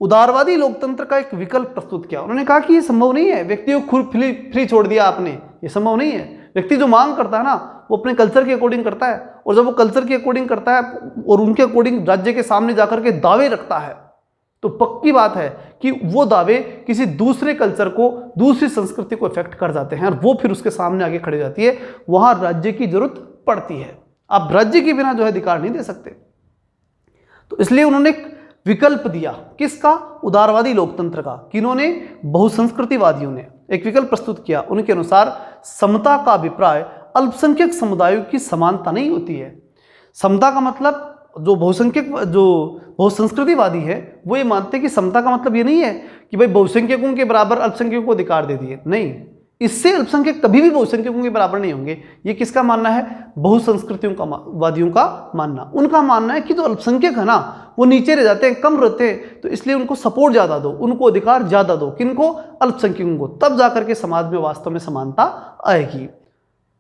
उदारवादी लोकतंत्र का एक विकल्प प्रस्तुत किया। उन्होंने कहा कि ये संभव नहीं है, व्यक्ति को फ्री छोड़ दिया आपने, ये संभव नहीं है। व्यक्ति जो मांग करता है ना, वो अपने कल्चर के अकॉर्डिंग करता है, और जब वो कल्चर के अकॉर्डिंग करता है और उनके अकॉर्डिंग राज्य के सामने जाकर के दावे रखता है, तो पक्की बात है कि वो दावे किसी दूसरे कल्चर को, दूसरी संस्कृति को इफेक्ट कर जाते हैं, और वो फिर उसके सामने आगे खड़ी जाती है। वहां राज्य की जरूरत पड़ती है। आप राज्य के बिना जो है अधिकार नहीं दे सकते। तो इसलिए उन्होंने विकल्प दिया, किसका, उदारवादी लोकतंत्र का। किन्होंने, बहुसंस्कृतिवादियों ने एक विकल्प प्रस्तुत किया। उनके अनुसार समता का अभिप्राय अल्पसंख्यक समुदायों की समानता नहीं होती है। समता का मतलब, जो बहुसंस्कृतिवादी है वो ये मानते हैं कि समता का मतलब ये नहीं है कि भाई बहुसंख्यकों के बराबर अल्पसंख्यकों को अधिकार दे दिए, नहीं, इससे अल्पसंख्यक कभी भी बहुसंख्यकों के बराबर नहीं होंगे। ये किसका मानना है, बहुसंस्कृतियों का, वादियों का मानना। उनका मानना है कि जो अल्पसंख्यक है ना, वो नीचे रह जाते हैं, कम रहते हैं, तो इसलिए उनको सपोर्ट ज़्यादा दो, उनको अधिकार ज़्यादा दो। किनको, अल्पसंख्यकों को, तब जाकर के समाज में वास्तव में समानता आएगी।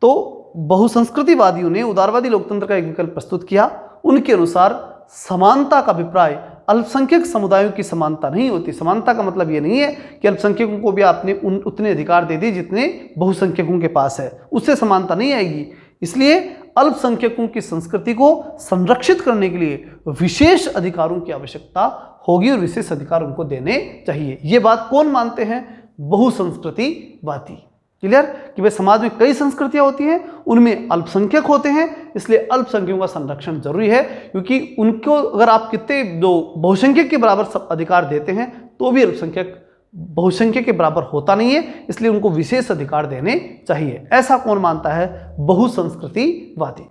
तो बहुसंस्कृतिवादियों ने उदारवादी लोकतंत्र का एक विकल्प प्रस्तुत किया। उनके अनुसार समानता का अभिप्राय अल्पसंख्यक समुदायों की समानता नहीं होती। समानता का मतलब ये नहीं है कि अल्पसंख्यकों को भी आपने उतने अधिकार दे दिए जितने बहुसंख्यकों के पास है, उससे समानता नहीं आएगी। इसलिए अल्पसंख्यकों की संस्कृति को संरक्षित करने के लिए विशेष अधिकारों की आवश्यकता होगी और विशेष अधिकार उनको देने चाहिए। ये बात कौन मानते हैं, बहुसंस्कृतिवादी। क्लियर, कि भाई समाज में कई संस्कृतियां होती हैं, उनमें अल्पसंख्यक होते हैं, इसलिए अल्पसंख्यकों का संरक्षण जरूरी है, क्योंकि उनको अगर आप कितने जो बहुसंख्यक के बराबर सब अधिकार देते हैं तो भी अल्पसंख्यक बहुसंख्यक के बराबर होता नहीं है, इसलिए उनको विशेष अधिकार देने चाहिए। ऐसा कौन मानता है, बहुसंस्कृतिवादी।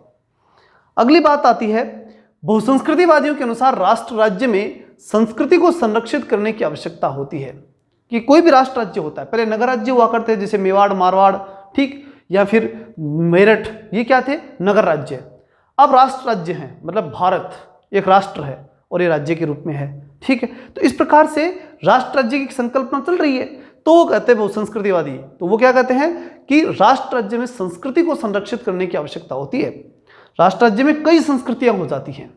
अगली बात आती है, बहुसंस्कृतिवादियों के अनुसार राष्ट्र राज्य में संस्कृति को संरक्षित करने की आवश्यकता होती है। कि कोई भी राष्ट्र राज्य होता है, पहले नगर राज्य हुआ करते हैं, जैसे मेवाड़, मारवाड़, ठीक, या फिर मेरठ, ये क्या थे, नगर राज्य। अब राष्ट्र राज्य हैं, मतलब भारत एक राष्ट्र है और ये राज्य के रूप में है, ठीक है। तो इस प्रकार से राष्ट्र राज्य की संकल्पना चल रही है। तो वो कहते हैं बहुसंस्कृतिवादी, तो वो क्या कहते हैं कि राष्ट्र राज्य में संस्कृति को संरक्षित करने की आवश्यकता होती है। राष्ट्र राज्य में कई संस्कृतियां हो जाती हैं,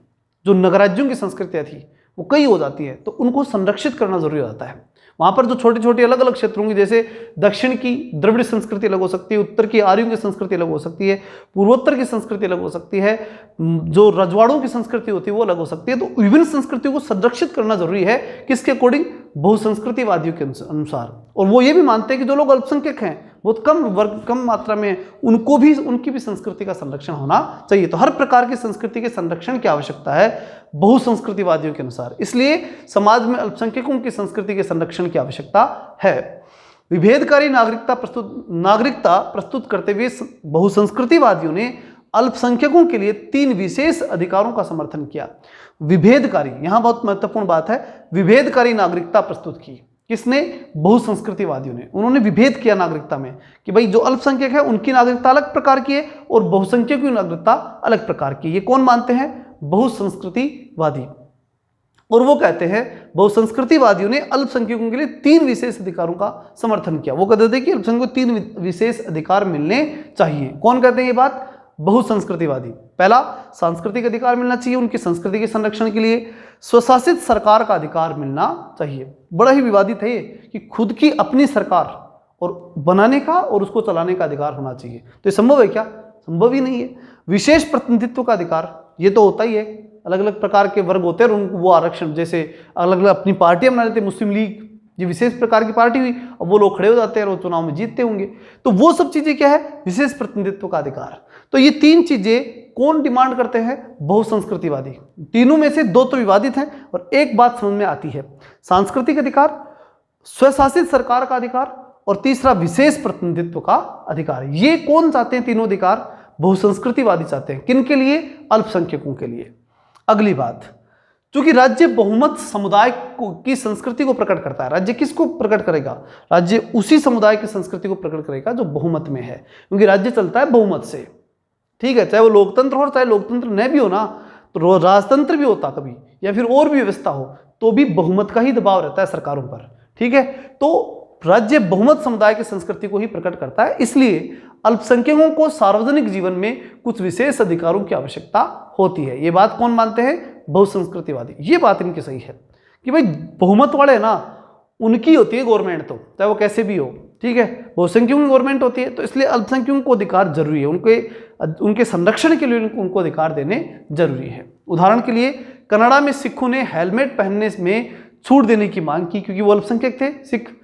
जो नगर राज्यों की संस्कृतियां थी वो कई हो जाती है, तो उनको संरक्षित करना जरूरी होता है। वहाँ पर जो छोटे छोटे अलग अलग क्षेत्रों की, जैसे दक्षिण की द्रविड़ संस्कृति अलग हो सकती है, उत्तर की आर्यों की संस्कृति अलग हो सकती है, पूर्वोत्तर की संस्कृति अलग हो सकती है, जो रजवाड़ों की संस्कृति होती है वो अलग हो सकती है। तो विभिन्न संस्कृतियों को संरक्षित करना जरूरी है, किसके अकॉर्डिंग, बहुसंस्कृतिवादियों के अनुसार। और वो ये भी मानते हैं कि जो लोग अल्पसंख्यक हैं, बहुत कम वर्ग, कम मात्रा में, उनकी भी संस्कृति का संरक्षण होना चाहिए। तो हर प्रकार की संस्कृति के संरक्षण की आवश्यकता है बहुसंस्कृतिवादियों के अनुसार। इसलिए समाज में अल्पसंख्यकों की संस्कृति के संरक्षण की आवश्यकता है। विभेदकारी नागरिकता प्रस्तुत करते हुए बहुसंस्कृतिवादियों ने अल्पसंख्यकों के लिए 3 विशेष अधिकारों का समर्थन किया। विभेदकारी, यहां बहुत महत्वपूर्ण बात है, विभेदकारी नागरिकता प्रस्तुत की। किसने, बहुसंस्कृतिवादियों ने। उन्होंने विभेद किया नागरिकता में कि भाई जो अल्पसंख्यक है उनकी नागरिकता अलग प्रकार की है और बहुसंख्यक की नागरिकता अलग प्रकार की। ये कौन मानते हैं, बहुसंस्कृतिवादी। और वो कहते हैं, बहुसंस्कृतिवादियों ने अल्पसंख्यकों के लिए 3 विशेष अधिकारों का समर्थन किया। वो कहते थे कि अल्पसंख्यकों को 3 विशेष अधिकार मिलने चाहिए। कौन कहते हैं ये बात, बहुसंस्कृतिवादी। पहला, सांस्कृतिक अधिकार मिलना चाहिए उनकी संस्कृति के संरक्षण के लिए। स्वशासित सरकार का अधिकार मिलना चाहिए। बड़ा ही विवादित है ये कि खुद की अपनी सरकार और बनाने का और उसको चलाने का अधिकार होना चाहिए। तो ये संभव है क्या, संभव ही नहीं है। विशेष प्रतिनिधित्व का अधिकार, ये तो होता ही है, अलग अलग प्रकार के वर्ग होते हैं और उनको वो आरक्षण, जैसे अलग अलग अपनी पार्टियां बना लेते हैं, मुस्लिम लीग ये विशेष प्रकार की पार्टी हुई, अब वो लोग खड़े हो जाते हैं और वो चुनाव में जीतते होंगे। तो वो सब चीजें क्या है, विशेष प्रतिनिधित्व का अधिकार। तो ये 3 चीजें कौन डिमांड करते हैं, बहुसंस्कृतिवादी। तीनों में से 2 तो विवादित हैं और एक बात समझ में आती है, सांस्कृतिक अधिकार, स्वशासित सरकार का अधिकार और तीसरा विशेष प्रतिनिधित्व का अधिकार। ये कौन चाहते हैं तीनों अधिकार? बहुसंस्कृतिवादी चाहते हैं। किन के लिए? अल्पसंख्यकों के लिए। अगली बात, क्योंकि राज्य बहुमत समुदाय की संस्कृति को प्रकट करता है। राज्य किसको प्रकट करेगा? राज्य उसी समुदाय की संस्कृति को प्रकट करेगा जो बहुमत में है, क्योंकि राज्य चलता है बहुमत से। ठीक है, चाहे वो लोकतंत्र हो, चाहे लोकतंत्र न भी हो ना, तो राजतंत्र भी होता कभी, या फिर और भी व्यवस्था हो, तो भी बहुमत का ही दबाव रहता है सरकारों पर। ठीक है, तो राज्य बहुमत समुदाय की संस्कृति को ही प्रकट करता है। इसलिए अल्पसंख्यकों को सार्वजनिक जीवन में कुछ विशेष अधिकारों की आवश्यकता होती है। ये बात कौन मानते हैं? बहुसंस्कृतिवादी। ये बात इनकी सही है कि भाई बहुमत वाले ना, उनकी होती है गवर्नमेंट, तो चाहे वो कैसे भी हो। ठीक है, बहुसंख्यकों की गवर्नमेंट होती है, तो इसलिए अल्पसंख्यकों को अधिकार जरूरी है। उनके संरक्षण के लिए उनको अधिकार देने जरूरी है। उदाहरण के लिए कनाडा में सिखों ने हेलमेट पहनने में छूट देने की मांग की, क्योंकि वो अल्पसंख्यक थे सिख।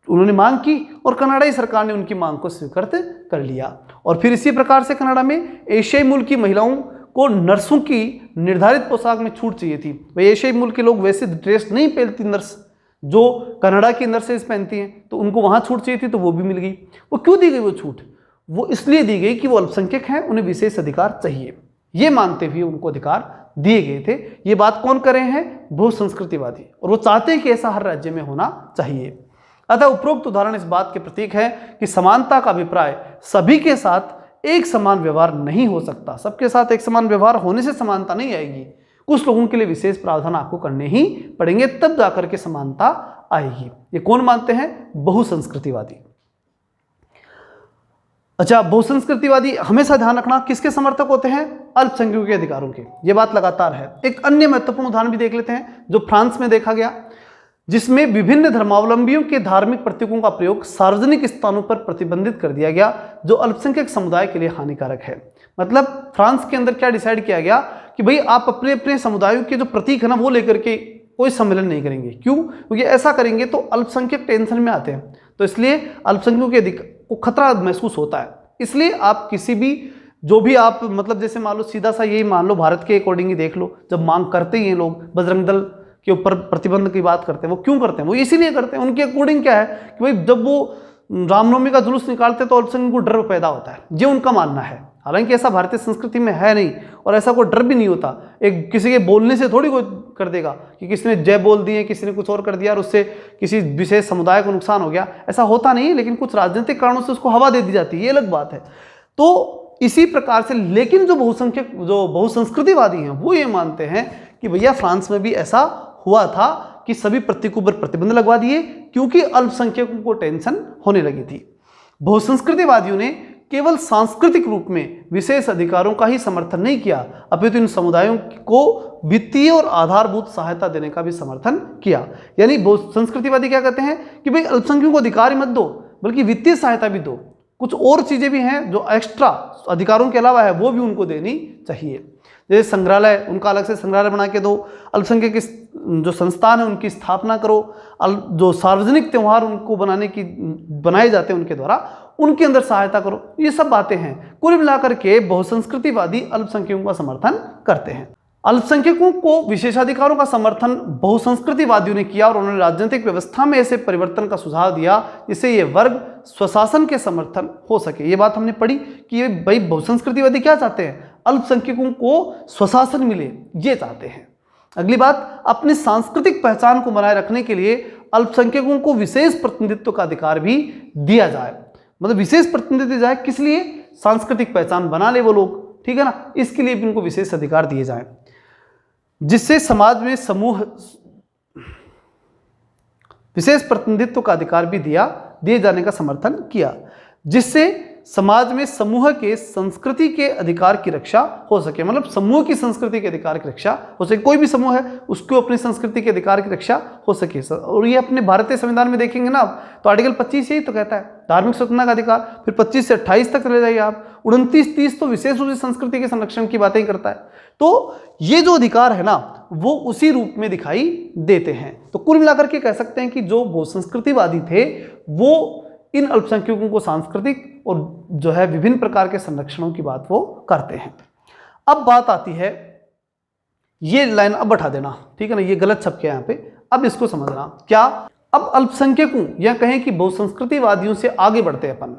उन्होंने मांग की और कनाडाई सरकार ने उनकी मांग को स्वीकृत कर लिया। और फिर इसी प्रकार से कनाडा में एशियाई मूल की महिलाओं को नर्सों की निर्धारित पोशाक में छूट चाहिए थी। भाई एशियाई मूल के लोग वैसे ड्रेस नहीं पहनती नर्स, जो कनाडा की नर्सेज पहनती हैं, तो उनको वहाँ छूट चाहिए थी, तो वो भी मिल गई। वो क्यों दी गई वो छूट? वो इसलिए दी गई कि वो अल्पसंख्यक हैं, उन्हें विशेष अधिकार चाहिए। ये मानते हुए उनको अधिकार दिए गए थे। ये बात कौन कर रहे हैं? बहुसंस्कृतिवादी। और वो चाहते हैं कि ऐसा हर राज्य में होना चाहिए। अतः उपरोक्त उदाहरण इस बात के प्रतीक है कि समानता का अभिप्राय सभी के साथ एक समान व्यवहार नहीं हो सकता। सबके साथ एक समान व्यवहार होने से समानता नहीं आएगी। कुछ लोगों के लिए विशेष प्रावधान आपको करने ही पड़ेंगे, तब जाकर के समानता आएगी। ये कौन मानते हैं? बहुसंस्कृतिवादी। अच्छा, बहुसंस्कृतिवादी हमेशा ध्यान रखना किसके समर्थक होते हैं? अल्पसंख्यकों के अधिकारों के। ये बात लगातार है। एक अन्य महत्वपूर्ण उदाहरण भी देख लेते हैं जो फ्रांस में देखा गया, जिसमें विभिन्न धर्मावलंबियों के धार्मिक प्रतीकों का प्रयोग सार्वजनिक स्थानों पर प्रतिबंधित कर दिया गया, जो अल्पसंख्यक समुदाय के लिए हानिकारक है। मतलब फ्रांस के अंदर क्या डिसाइड किया गया कि भाई आप अपने अपने समुदायों के जो प्रतीक है ना, वो लेकर के कोई सम्मेलन नहीं करेंगे। क्यों? क्योंकि ऐसा करेंगे तो अल्पसंख्यक टेंशन में आते हैं, तो इसलिए अल्पसंख्यकों के अधिकार को खतरा महसूस होता है। इसलिए आप किसी भी जो भी आप मतलब जैसे मान लो, सीधा सा यही मान लो, भारत के अकॉर्डिंग ही देख लो, जब मांग करते ही हैं लोग, बजरंग दल के ऊपर प्रतिबंध की बात करते हैं, वो क्यों करते हैं? वो इसीलिए करते हैं, उनके अकॉर्डिंग क्या है कि भाई जब वो रामनवमी का जुलूस निकालते तो अल्पसंख्यकों को डर पैदा होता है, ये उनका मानना है। हालांकि ऐसा भारतीय संस्कृति में है नहीं, और ऐसा कोई डर भी नहीं होता। एक किसी के बोलने से थोड़ी कोई कर देगा कि किसी ने जय बोल दिए, किसी ने कुछ और कर दिया और उससे किसी विशेष समुदाय को नुकसान हो गया, ऐसा होता नहीं। लेकिन कुछ राजनीतिक कारणों से उसको हवा दे दी जाती है, ये अलग बात है। तो इसी प्रकार से, लेकिन जो बहुसंस्कृतिवादी हैं वो ये मानते हैं कि भैया फ्रांस में भी ऐसा हुआ था कि सभी प्रतीकों पर प्रतिबंध लगवा दिए, क्योंकि अल्पसंख्यकों को टेंशन होने लगी थी। बहुसंस्कृतिवादियों ने केवल सांस्कृतिक रूप में विशेष अधिकारों का ही समर्थन नहीं किया, अपितु इन समुदायों को वित्तीय और आधारभूत सहायता देने का भी समर्थन किया। यानी बहुसंस्कृतिवादी क्या कहते हैं कि भाई अल्पसंख्यकों को अधिकार ही मत दो, बल्कि वित्तीय सहायता भी दो। कुछ और चीजें भी हैं जो एक्स्ट्रा अधिकारों के अलावा है, वो भी उनको देनी चाहिए। जैसे संग्रहालय, उनका अलग से संग्रहालय बना के दो। अल्पसंख्यक जो संस्थान है उनकी स्थापना करो। जो सार्वजनिक त्यौहार उनको बनाए जाते हैं उनके द्वारा, उनके अंदर सहायता करो। ये सब बातें हैं। कुल मिलाकर के बहुसंस्कृतिवादी अल्पसंख्यकों का समर्थन करते हैं। अल्पसंख्यकों को विशेषाधिकारों का समर्थन बहुसंस्कृतिवादियों ने किया और उन्होंने राजनीतिक व्यवस्था में ऐसे परिवर्तन का सुझाव दिया जिससे ये वर्ग स्वशासन के समर्थन हो सके। ये बात हमने पढ़ी कि भाई बहुसंस्कृतिवादी क्या चाहते हैं? अल्पसंख्यकों को स्वशासन मिले, ये चाहते हैं। अगली बात, अपनी सांस्कृतिक पहचान को बनाए रखने के लिए अल्पसंख्यकों को विशेष प्रतिनिधित्व का अधिकार भी दिया जाए। मतलब विशेष प्रतिनिधित्व जाए, किस लिए? सांस्कृतिक पहचान बना ले वो लोग, ठीक है ना, इसके लिए भी उनको विशेष अधिकार दिए जाएं, जिससे समाज में विशेष प्रतिनिधित्व का अधिकार भी दिए जाने का समर्थन किया, जिससे समाज में समूह के संस्कृति के अधिकार की रक्षा हो सके। मतलब समूह की संस्कृति के अधिकार की रक्षा हो सके। कोई भी समूह है उसको अपनी संस्कृति के अधिकार की रक्षा हो सके। और ये अपने भारतीय संविधान में देखेंगे ना, तो आर्टिकल 25 यही तो कहता है, धार्मिक स्वतंत्रता का अधिकार। फिर 25 से 28 तक चले जाइए आप, 29, 30 तो विशेष रूप से संस्कृति के संरक्षण की बातें ही करता है। तो ये जो अधिकार है ना, वो उसी रूप में दिखाई देते हैं। तो कुल मिलाकर के कह सकते हैं कि जो बहुसंस्कृतिवादी थे वो इन अल्पसंख्यकों को सांस्कृतिक और जो है विभिन्न प्रकार के संरक्षणों की बात वो करते हैं। अब बात आती है, ये लाइन अब बैठा देना, ठीक है ना, ये गलत छप के यहाँ पे, अब इसको समझना। क्या अब अल्पसंख्यकों या कहें कि बहुसंस्कृतिवादियों से आगे बढ़ते हैं अपन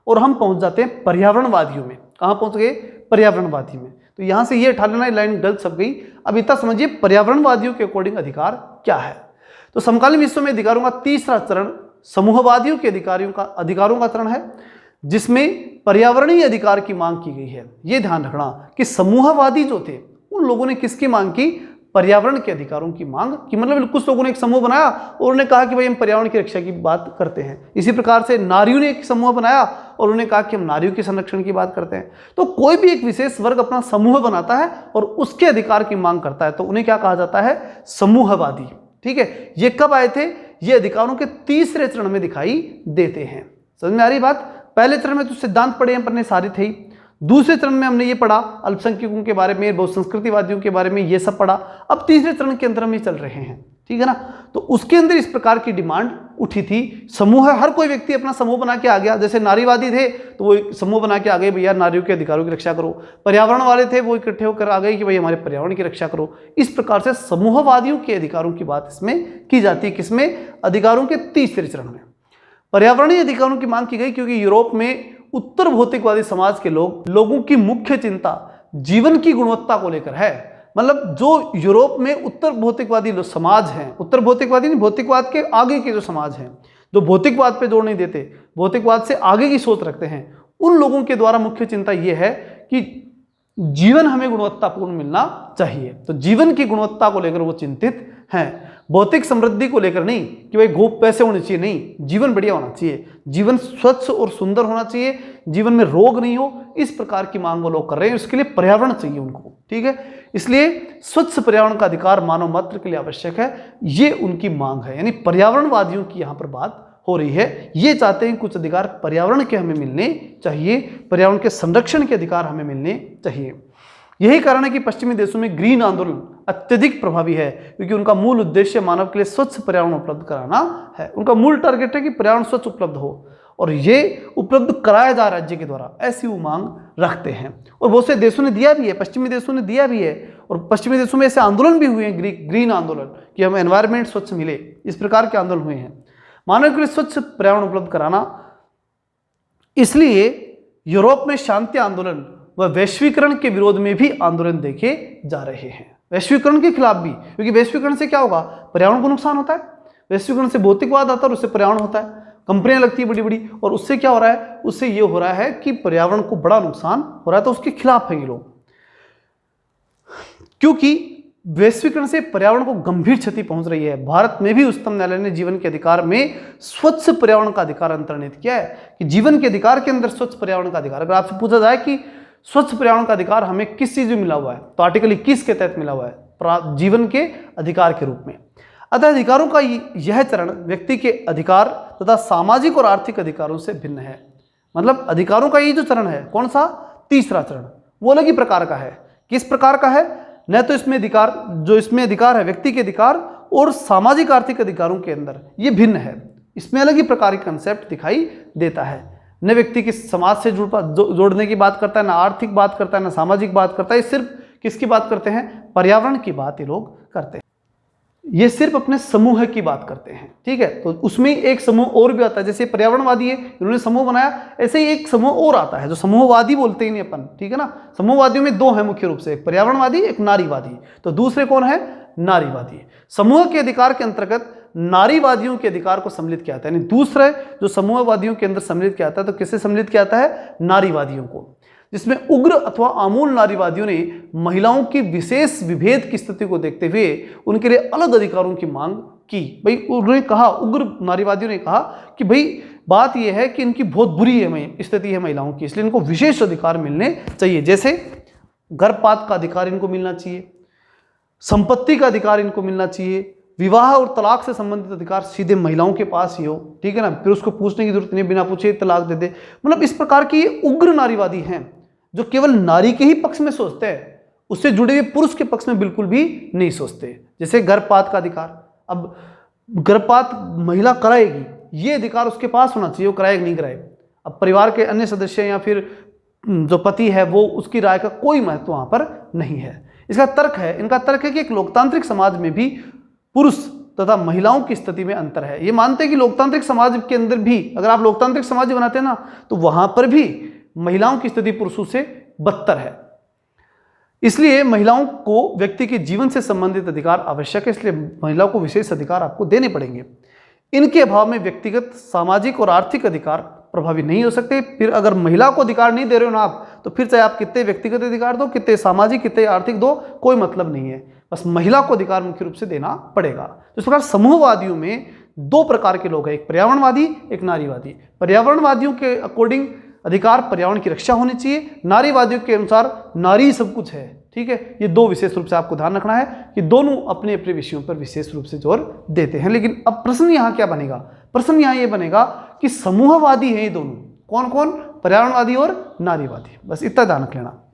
और हम पहुंच जाते हैं पर्यावरणवादियों में। कहां पहुंच गए? पर्यावरणवादी में। तो यहां से ये 18 लाइन गलत छप गई। अब इतना समझिए पर्यावरणवादियों के अकॉर्डिंग अधिकार क्या है। तो समकालीन विश्व में अधिकारों का तीसरा चरण समूहवादियों के अधिकारों का चरण है, जिसमें पर्यावरणीय अधिकार की मांग की गई है। यह ध्यान रखना कि समूहवादी जो थे उन लोगों ने किसकी मांग की? पर्यावरण के अधिकारों की मांग की। मतलब कुछ लोगों ने एक समूह बनाया और उन्होंने कहा कि भाई हम पर्यावरण की रक्षा की बात करते हैं। इसी प्रकार से नारियों ने एक समूह बनाया और उन्होंने कहा कि हम नारियों के संरक्षण की बात करते हैं। तो कोई भी एक विशेष वर्ग अपना समूह बनाता है और उसके अधिकार की मांग करता है तो उन्हें क्या कहा जाता है? समूहवादी। ठीक है, ये कब आए थे? ये अधिकारों के तीसरे चरण में दिखाई देते हैं। समझ में आ रही बात? पहले चरण में तो सिद्धांत पढ़े हम, पढ़ने सारे थे ही। दूसरे चरण में हमने ये पढ़ा अल्पसंख्यकों के बारे में, बहुसंस्कृतिवादियों के बारे में, ये सब पढ़ा। अब तीसरे चरण के अंदर हम ये चल रहे हैं, ठीक है ना। तो उसके अंदर इस प्रकार की डिमांड उठी थी। समूह, हर कोई व्यक्ति अपना समूह बना के आ गया। जैसे नारीवादी थे तो वो समूह बना के आ गए, भैया नारियों के अधिकारों की रक्षा करो। पर्यावरण वाले थे वो इकट्ठे होकर आ गए कि भाई हमारे पर्यावरण की रक्षा करो। इस प्रकार से समूहवादियों के अधिकारों की बात इसमें की जाती है। किसमें? अधिकारों के तीसरे चरण में पर्यावरणीय अधिकारों की मांग की गई, क्योंकि यूरोप में उत्तर भौतिकवादी समाज के लोगों की मुख्य चिंता जीवन की गुणवत्ता को लेकर है। मतलब जो यूरोप में उत्तर भौतिकवादी समाज हैं, उत्तर भौतिकवादी नहीं, भौतिकवाद के आगे के जो समाज हैं, जो भौतिकवाद पे जोर नहीं देते, भौतिकवाद से आगे की सोच रखते हैं, उन लोगों के द्वारा मुख्य चिंता यह है कि जीवन हमें गुणवत्तापूर्ण मिलना चाहिए। तो जीवन की गुणवत्ता को लेकर वो चिंतित हैं। भौतिक समृद्धि को लेकर नहीं कि भाई खूब पैसे होने चाहिए, नहीं, जीवन बढ़िया होना चाहिए, जीवन स्वच्छ और सुंदर होना चाहिए, जीवन में रोग नहीं हो, इस प्रकार की मांग वो लोग कर रहे हैं। इसके लिए पर्यावरण चाहिए उनको, ठीक है। इसलिए स्वच्छ पर्यावरण का अधिकार मानव मात्र के लिए आवश्यक है, ये उनकी मांग है। यानी पर्यावरणवादियों की यहाँ पर बात हो रही है। ये चाहते हैं कुछ अधिकार पर्यावरण के हमें मिलने चाहिए, पर्यावरण के संरक्षण के अधिकार हमें मिलने चाहिए। यही कारण है कि पश्चिमी देशों में ग्रीन आंदोलन अत्यधिक प्रभावी है, क्योंकि उनका मूल उद्देश्य मानव के लिए स्वच्छ पर्यावरण उपलब्ध कराना है। उनका मूल टारगेट है कि पर्यावरण स्वच्छ उपलब्ध हो, और ये उपलब्ध कराया जाए राज्य के द्वारा, ऐसी वो मांग रखते हैं। और बहुत से देशों ने दिया भी है, पश्चिमी देशों ने दिया भी है, और पश्चिमी देशों में ऐसे आंदोलन भी हुए हैं, ग्रीन आंदोलन, कि हमें एनवायरमेंट स्वच्छ मिले, इस प्रकार के आंदोलन हुए हैं। मानव के लिए स्वच्छ पर्यावरण उपलब्ध कराना, इसलिए यूरोप में शांति आंदोलन व वैश्वीकरण के विरोध में भी आंदोलन देखे जा रहे हैं। वैश्वीकरण के खिलाफ भी, क्योंकि वैश्वीकरण से क्या होगा? पर्यावरण को नुकसान होता है। वैश्वीकरण से भौतिकवाद आता है और उससे पर्यावरण होता है, कंपनियां लगती है बड़ी बड़ी, और उससे क्या हो रहा है? उससे ये हो रहा है कि पर्यावरण को बड़ा नुकसान हो रहा है। तो उसके खिलाफ हैं ये लोग, क्योंकि वैश्वीकरण से पर्यावरण को गंभीर क्षति पहुंच रही है। भारत में भी उच्चतम न्यायालय ने जीवन के अधिकार में स्वच्छ पर्यावरण का अधिकार अंतर्निहित किया है, कि जीवन के अधिकार के अंदर स्वच्छ पर्यावरण का अधिकार। अगर आपसे पूछा जाए कि स्वच्छ पर्यावरण का अधिकार हमें किस चीज में मिला हुआ है, तो आर्टिकल 21 के तहत मिला हुआ है, जीवन के अधिकार के रूप में। अतः अधिकारों का यह चरण व्यक्ति के अधिकार तथा सामाजिक और आर्थिक अधिकारों से भिन्न है। मतलब अधिकारों का ये जो चरण है, कौन सा? तीसरा चरण, वो अलग ही प्रकार का है। किस प्रकार का है? न तो इसमें अधिकार, जो इसमें अधिकार है व्यक्ति के अधिकार और सामाजिक आर्थिक अधिकारों के अंदर ये भिन्न है, इसमें अलग ही प्रकार के कंसेप्ट दिखाई देता है। न व्यक्ति की समाज से जोड़ने की बात करता है, ना आर्थिक बात करता है, ना सामाजिक बात करता है। ये सिर्फ किसकी बात करते हैं? पर्यावरण की बात ये लोग करते हैं। ये सिर्फ अपने समूह की बात करते हैं, ठीक है। तो उसमें एक समूह और भी आता है, जैसे पर्यावरणवादी है, इन्होंने समूह बनाया, ऐसे ही एक समूह और आता है जो समूहवादी बोलते ही नहीं अपन, ठीक है ना। समूहवादियों में दो हैं मुख्य रूप से, एक पर्यावरणवादी, एक नारीवादी। तो दूसरे कौन है? नारीवादी। समूह के अधिकार के अंतर्गत नारीवादियों के अधिकार को सम्मिलित किया जाता है। यानी दूसरे जो समूहवादियों के अंदर सम्मिलित किया जाता है, तो किससे सम्मिलित किया जाता है? नारीवादियों को, जिसमें उग्र अथवा आमूल नारीवादियों ने महिलाओं की विशेष विभेद की स्थिति को देखते हुए उनके लिए अलग अधिकारों की मांग की। भाई उन्होंने कहा, उग्र नारीवादियों ने कहा कि भाई बात यह है कि इनकी बहुत बुरी है स्थिति है महिलाओं की, इसलिए इनको विशेष अधिकार मिलने चाहिए। जैसे गर्भपात का अधिकार इनको मिलना चाहिए, संपत्ति का अधिकार इनको मिलना चाहिए, विवाह और तलाक से संबंधित अधिकार सीधे महिलाओं के पास ही हो, ठीक है ना, फिर उसको पूछने की जरूरत नहीं, बिना पूछे तलाक दे दे। मतलब इस प्रकार के ये उग्र नारीवादी हैं जो केवल नारी के ही पक्ष में सोचते हैं, उससे जुड़े हुए पुरुष के पक्ष में बिल्कुल भी नहीं सोचते। जैसे गर्भपात का अधिकार, अब गर्भपात महिला कराएगी, ये अधिकार उसके पास होना चाहिए, वो कराएगी नहीं कराए। अब परिवार के अन्य सदस्य या फिर जो पति है वो, उसकी राय का कोई महत्व वहां पर नहीं है। इसका तर्क है, इनका तर्क है कि एक लोकतांत्रिक समाज में भी पुरुष तथा महिलाओं की स्थिति में अंतर है। ये मानते हैं कि लोकतांत्रिक समाज के अंदर भी, अगर आप लोकतांत्रिक समाज बनाते हैं ना, तो वहां पर भी महिलाओं की स्थिति पुरुषों से बदतर है। इसलिए महिलाओं को व्यक्ति के जीवन से संबंधित अधिकार आवश्यक है, इसलिए महिलाओं को विशेष अधिकार आपको देने पड़ेंगे। इनके अभाव में व्यक्तिगत, सामाजिक और आर्थिक अधिकार प्रभावी नहीं हो सकते। फिर अगर महिला को अधिकार नहीं दे रहे हो ना आप, तो फिर चाहे आप कितने व्यक्तिगत अधिकार दो, कितने सामाजिक, कितने आर्थिक दो, कोई मतलब नहीं है। बस महिला को अधिकार मुख्य रूप से देना पड़ेगा। तो इस प्रकार समूहवादियों में दो प्रकार के लोग हैं, एक पर्यावरणवादी, एक नारीवादी। पर्यावरणवादियों के अकॉर्डिंग अधिकार पर्यावरण की रक्षा होनी चाहिए, नारीवादियों के अनुसार नारी सब कुछ है। ठीक है, ये दो विशेष रूप से आपको ध्यान रखना है कि दोनों अपने अपने विषयों पर विशेष रूप से जोर देते हैं। लेकिन अब प्रश्न यहाँ क्या बनेगा? प्रश्न यहाँ ये बनेगा कि समूहवादी हैं ये दोनों, कौन कौन? पर्यावरणवादी और नारीवादी। बस इतना ध्यान रख लेना।